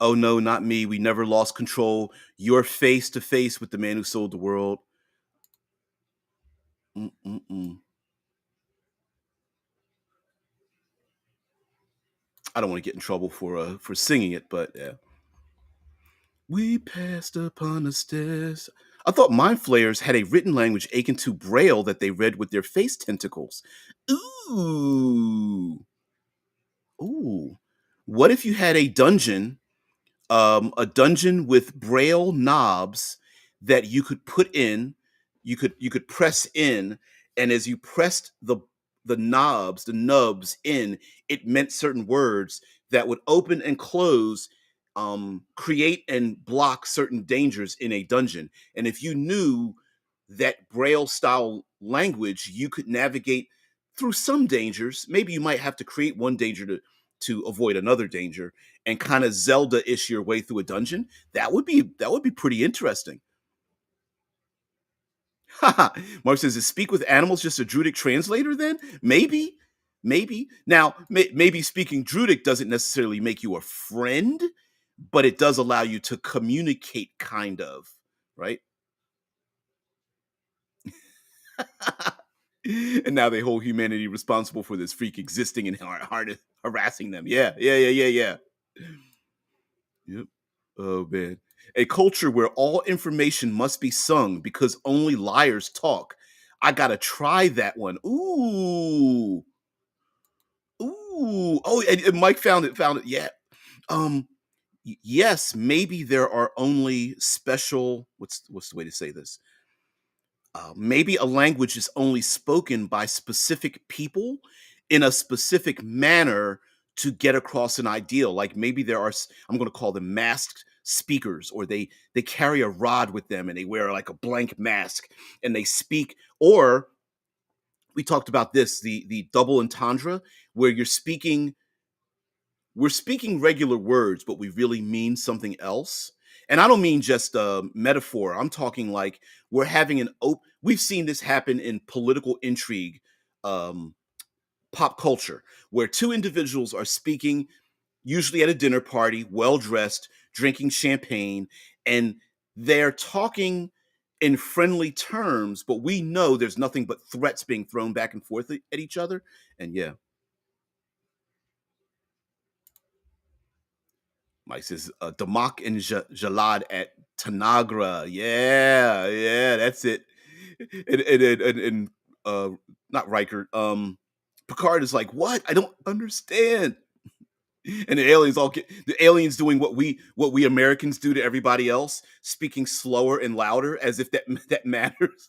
Oh no, not me. We never lost control. You're face to face with the man who sold the world. Mm-mm-mm. I don't want to get in trouble for singing it, but yeah. We passed upon the stairs. I thought mind flayers had a written language akin to braille that they read with their face tentacles. Ooh, ooh. What if you had a dungeon with braille knobs that you could put in, you could press in, and as you pressed the nubs in, it meant certain words that would open and close, create and block certain dangers in a dungeon. And if you knew that braille style language, you could navigate through some dangers. Maybe you might have to create one danger to avoid another danger, and kind of Zelda-ish your way through a dungeon. That would be pretty interesting. Mark says, "Is speak with animals just a Druidic translator then? Maybe. Maybe. Now, maybe speaking Druidic doesn't necessarily make you a friend, but it does allow you to communicate, kind of, right?" And now they hold humanity responsible for this freak existing and harassing them. Yeah, yeah, yeah, yeah, yeah. Yep. Oh man. A culture where all information must be sung because only liars talk. I gotta try that one. Ooh. Ooh. Oh, and Mike found it. Found it. Yeah. Um. Yes. Maybe there are only special. What's the way to say this? Maybe a language is only spoken by specific people in a specific manner to get across an ideal. Like maybe there are, I'm going to call them masked speakers, or they carry a rod with them and they wear like a blank mask and they speak. Or we talked about this, the double entendre, where we're speaking regular words, but we really mean something else. And I don't mean just a metaphor. I'm talking like we're having we've seen this happen in political intrigue, um, pop culture, where two individuals are speaking, usually at a dinner party, well dressed, drinking champagne, and they're talking in friendly terms, but we know there's nothing but threats being thrown back and forth at each other. And yeah, Mike says, Damak and Jalad at Tanagra. Yeah, yeah, that's it. And not Riker. Picard is like, what? I don't understand. And the aliens doing what we Americans do to everybody else, speaking slower and louder as if that matters.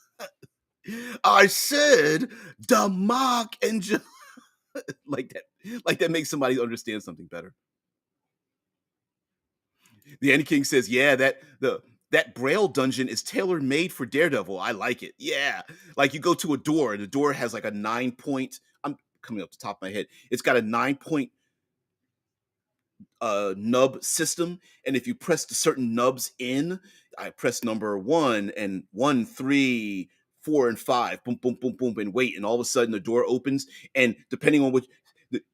I said Damak and like that makes somebody understand something better. The Andy King says, "Yeah, that Braille dungeon is tailor made for Daredevil. I like it. Yeah, like you go to a door, and the door has like a 9 point. I'm coming up the top of my head. It's got a 9 point nub system, and if you press the certain nubs in, I press number one and one, three, four, and five, boom, boom, boom, boom, and wait, and all of a sudden the door opens, and depending on which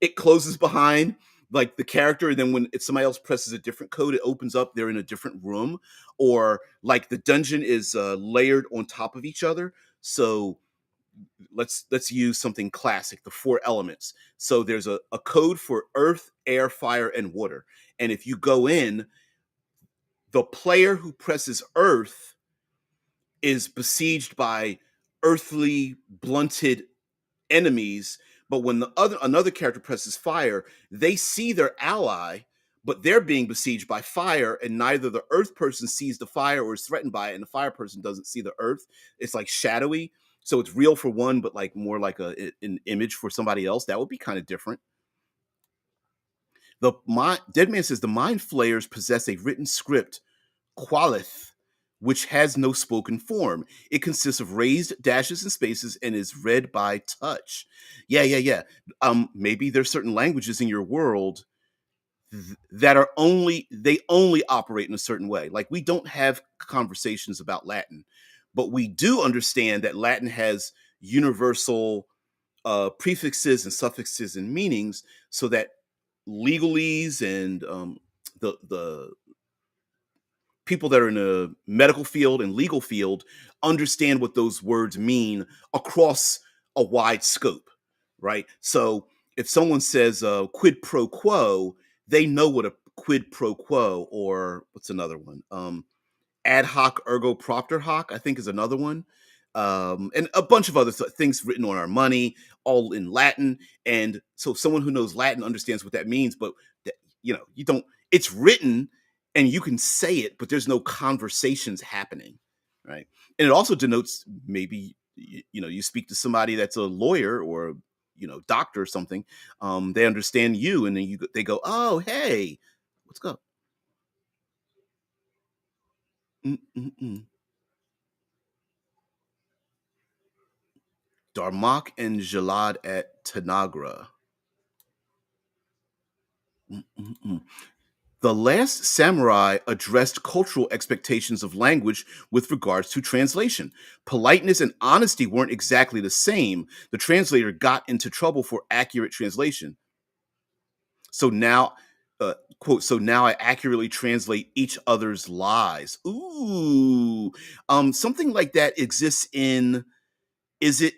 it closes behind like the character, and then when if somebody else presses a different code, it opens up. They're in a different room, or like the dungeon is layered on top of each other. So let's use something classic, the four elements. So there's a code for earth, air, fire, and water. And if you go in, the player who presses earth is besieged by earthly blunted enemies, but when the other another character presses fire, they see their ally, but they're being besieged by fire, and neither the earth person sees the fire or is threatened by it, and the fire person doesn't see the earth. It's like shadowy. So it's real for one, but like more like an image for somebody else. That would be kind of different. Dead Man says the mind flayers possess a written script, Qualith, which has no spoken form. It consists of raised dashes and spaces and is read by touch. Yeah, yeah, yeah. Maybe there's certain languages in your world that are only operate in a certain way. Like we don't have conversations about Latin, but we do understand that Latin has universal prefixes and suffixes and meanings, so that legalese and the people that are in the medical field and legal field understand what those words mean across a wide scope, right? So if someone says quid pro quo, they know what a quid pro quo, or what's another one? Ad hoc ergo propter hoc, I think is another one. And a bunch of other things written on our money, all in Latin. And so someone who knows Latin understands what that means, but that, you don't, it's written and you can say it, but there's no conversations happening. Right. And it also denotes maybe, you speak to somebody that's a lawyer or, doctor or something. They understand you, and then they go, oh, hey, what's up? Mm-mm-mm. Darmok and Jalad at Tanagra. Mm-mm-mm. The Last Samurai addressed cultural expectations of language with regards to translation. Politeness and honesty weren't exactly the same. The translator got into trouble for accurate translation. So now, quote, so now I accurately translate each other's lies. Ooh, something like that exists in, is it,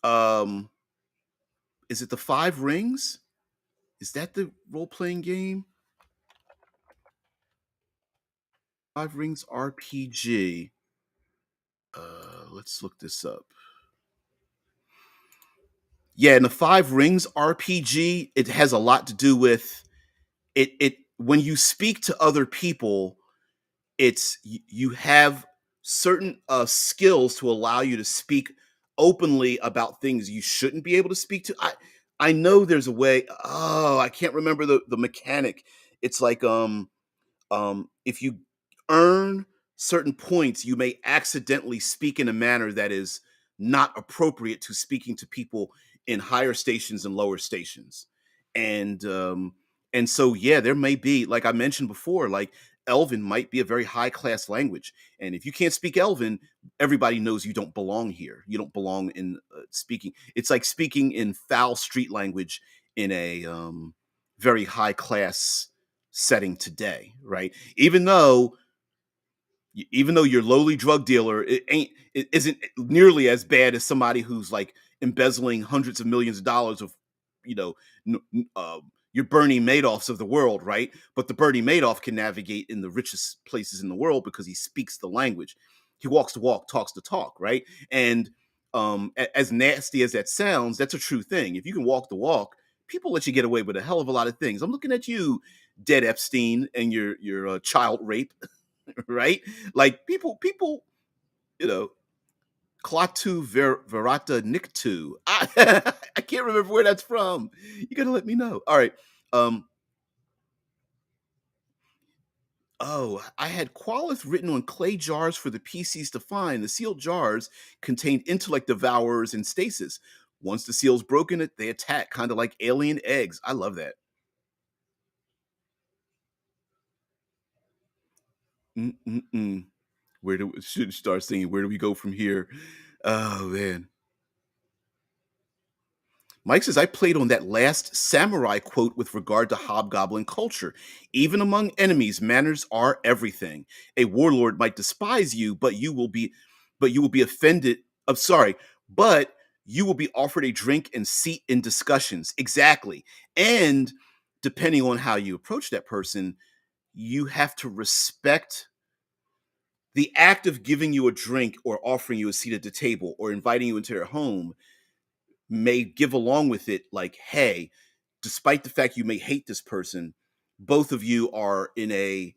um, is it the Five Rings? Is that the role playing game? Five Rings RPG. Let's look this up. Yeah, in the Five Rings RPG, it has a lot to do with it. It when you speak to other people, you have certain skills to allow you to speak openly about things you shouldn't be able to speak to. I know there's a way. Oh, I can't remember the mechanic. It's like if you earn certain points, you may accidentally speak in a manner that is not appropriate to speaking to people in higher stations and lower stations. And so yeah, there may be, like I mentioned before, like Elven might be a very high class language. And if you can't speak Elven, everybody knows you don't belong here. You don't belong in speaking. It's like speaking in foul street language in a very high class setting today, right? Even though your lowly drug dealer, it isn't nearly as bad as somebody who's like embezzling hundreds of millions of dollars of, you know, your Bernie Madoffs of the world, right? But the Bernie Madoff can navigate in the richest places in the world because he speaks the language. He walks the walk, talks the talk, right? And as nasty as that sounds, that's a true thing. If you can walk the walk, people let you get away with a hell of a lot of things. I'm looking at you, Dead Epstein, and your child rape, right? Like people, you know, Klaatu Verata Niktu. I can't remember where that's from. You gotta let me know. All right. Um, I had Qualith written on clay jars for the PCs to find. The sealed jars contained intellect devourers and stasis. Once the seal's broken, they attack, kind of like alien eggs. I love that. Mm-mm-mm. Where do should start singing? Where do we go from here? Oh man. Mike says, I played on that last samurai quote with regard to hobgoblin culture. Even among enemies, manners are everything. A warlord might despise you, but you will be offended. I'm sorry, but you will be offered a drink and seat in discussions. Exactly. And depending on how you approach that person, you have to respect the act of giving you a drink or offering you a seat at the table or inviting you into their home may give along with it like, hey, despite the fact you may hate this person, both of you are in a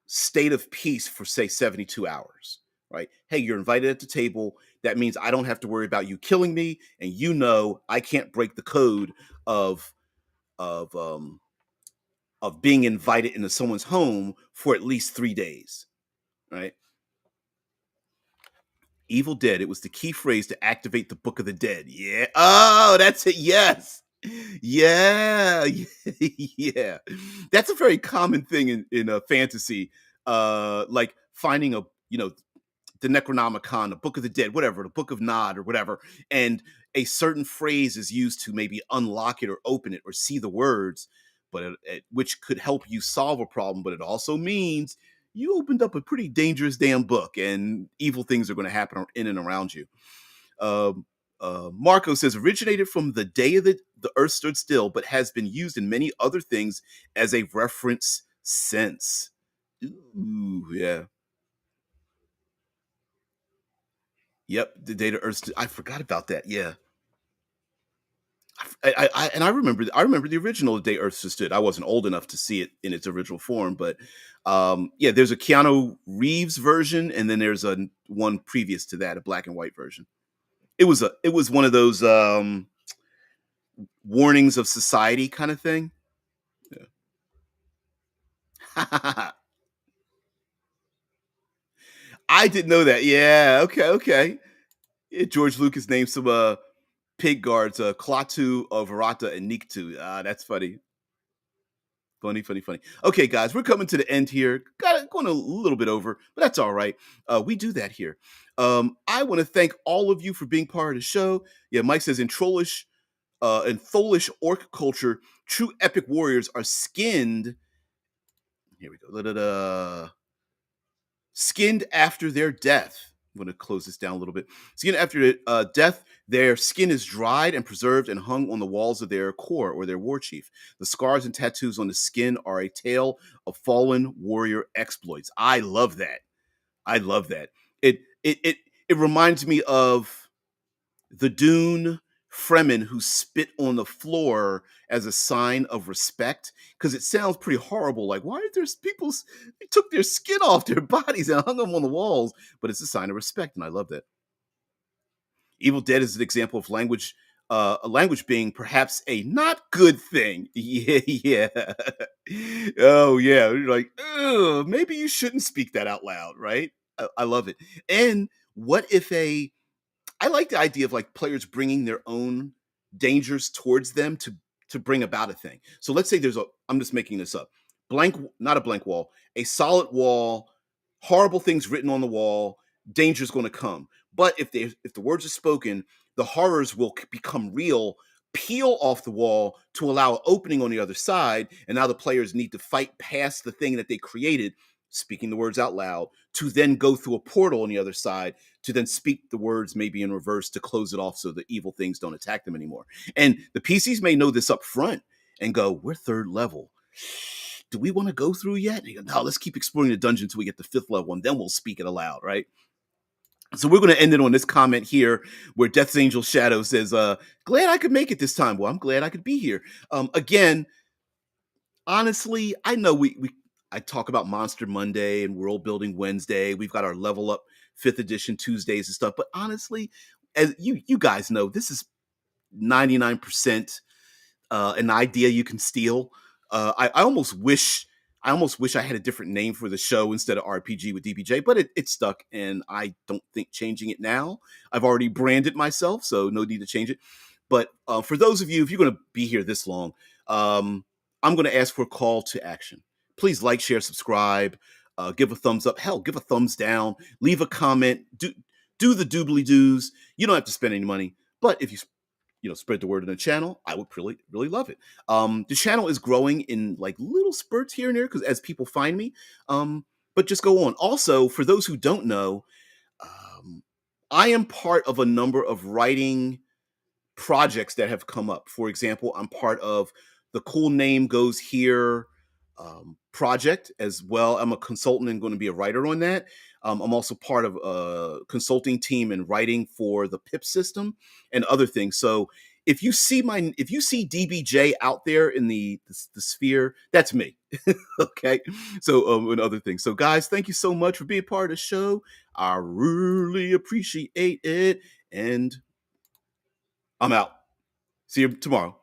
state of peace for say 72 hours, right? Hey, you're invited at the table. That means I don't have to worry about you killing me, and you know I can't break the code of of um being invited into someone's home for at least 3 days, right? Evil Dead. It was the key phrase to activate the Book of the Dead. Yeah. Oh, that's it. Yes. Yeah. Yeah. That's a very common thing in a fantasy. Like finding the Necronomicon, the Book of the Dead, whatever, the Book of Nod or whatever, and a certain phrase is used to maybe unlock it or open it or see the words, but which could help you solve a problem. But it also means you opened up a pretty dangerous damn book, and evil things are going to happen in and around you. Um, Marco says originated from the day the Earth stood still, but has been used in many other things as a reference since. Ooh, yeah. Yep, the data Earth. I forgot about that. Yeah, and I remember the original Day Earth Stood. I wasn't old enough to see it in its original form, but yeah, there's a Keanu Reeves version, and then there's a one previous to that, a black and white version. It was one of those warnings of society kind of thing. Yeah. I didn't know that. Yeah. Okay. Okay. George Lucas named some pig guards, Klaatu, Verata, and Nikto. Ah, that's funny. Funny, funny, funny. Okay, guys, we're coming to the end here. Got it going a little bit over, but that's all right. We do that here. I want to thank all of you for being part of the show. Yeah, Mike says in Tholish orc culture, true epic warriors are skinned. Here we go. Da-da-da. Skinned after their death. I'm going to close this down a little bit. Skinned after death, their skin is dried and preserved and hung on the walls of their core or their war chief. The scars and tattoos on the skin are a tale of fallen warrior exploits. I love that. I love that. It reminds me of the Dune Fremen who spit on the floor as a sign of respect because it sounds pretty horrible. Like, why are there people? They took their skin off their bodies and hung them on the walls, but it's a sign of respect, and I love that. Evil Dead is an example of a language being perhaps a not good thing. Yeah, yeah. Oh, yeah. You're like, ugh, maybe you shouldn't speak that out loud, right? I love it. And what if I like the idea of like players bringing their own dangers towards them to bring about a thing. So let's say I'm just making this up. Not a blank wall, a solid wall, horrible things written on the wall, danger's going to come. But if the words are spoken, the horrors will become real, peel off the wall to allow an opening on the other side, and now the players need to fight past the thing that they created, speaking the words out loud, to then go through a portal on the other side to then speak the words maybe in reverse to close it off so the evil things don't attack them anymore. And the PCs may know this up front and go, we're third level. Do we want to go through yet? And you go, no, let's keep exploring the dungeon until we get to fifth level, and then we'll speak it aloud, right? So we're going to end it on this comment here where Death's Angel Shadow says, glad I could make it this time. Well, I'm glad I could be here. Again, honestly, I know I talk about Monster Monday and World Building Wednesday. We've got our level up 5th edition Tuesdays and stuff. But honestly, as you guys know, this is 99% an idea you can steal. I almost wish I had a different name for the show instead of RPG with DBJ, but it stuck, and I don't think changing it now. I've already branded myself, so no need to change it. But for those of you, if you're going to be here this long, I'm going to ask for a call to action. Please like, share, subscribe, give a thumbs up. Hell, give a thumbs down. Leave a comment. Do the doobly doos. You don't have to spend any money, but if you spread the word on the channel, I would really, really love it. The channel is growing in like little spurts here and there because as people find me. But just go on. Also, for those who don't know, I am part of a number of writing projects that have come up. For example, I'm part of the Cool Name Goes Here project as well. I'm a consultant and going to be a writer on that. I'm also part of a consulting team and writing for the PIP system and other things. So if you see DBJ out there in the sphere, that's me. Okay. So and other things. So guys, thank you so much for being part of the show. I really appreciate it. And I'm out. See you tomorrow.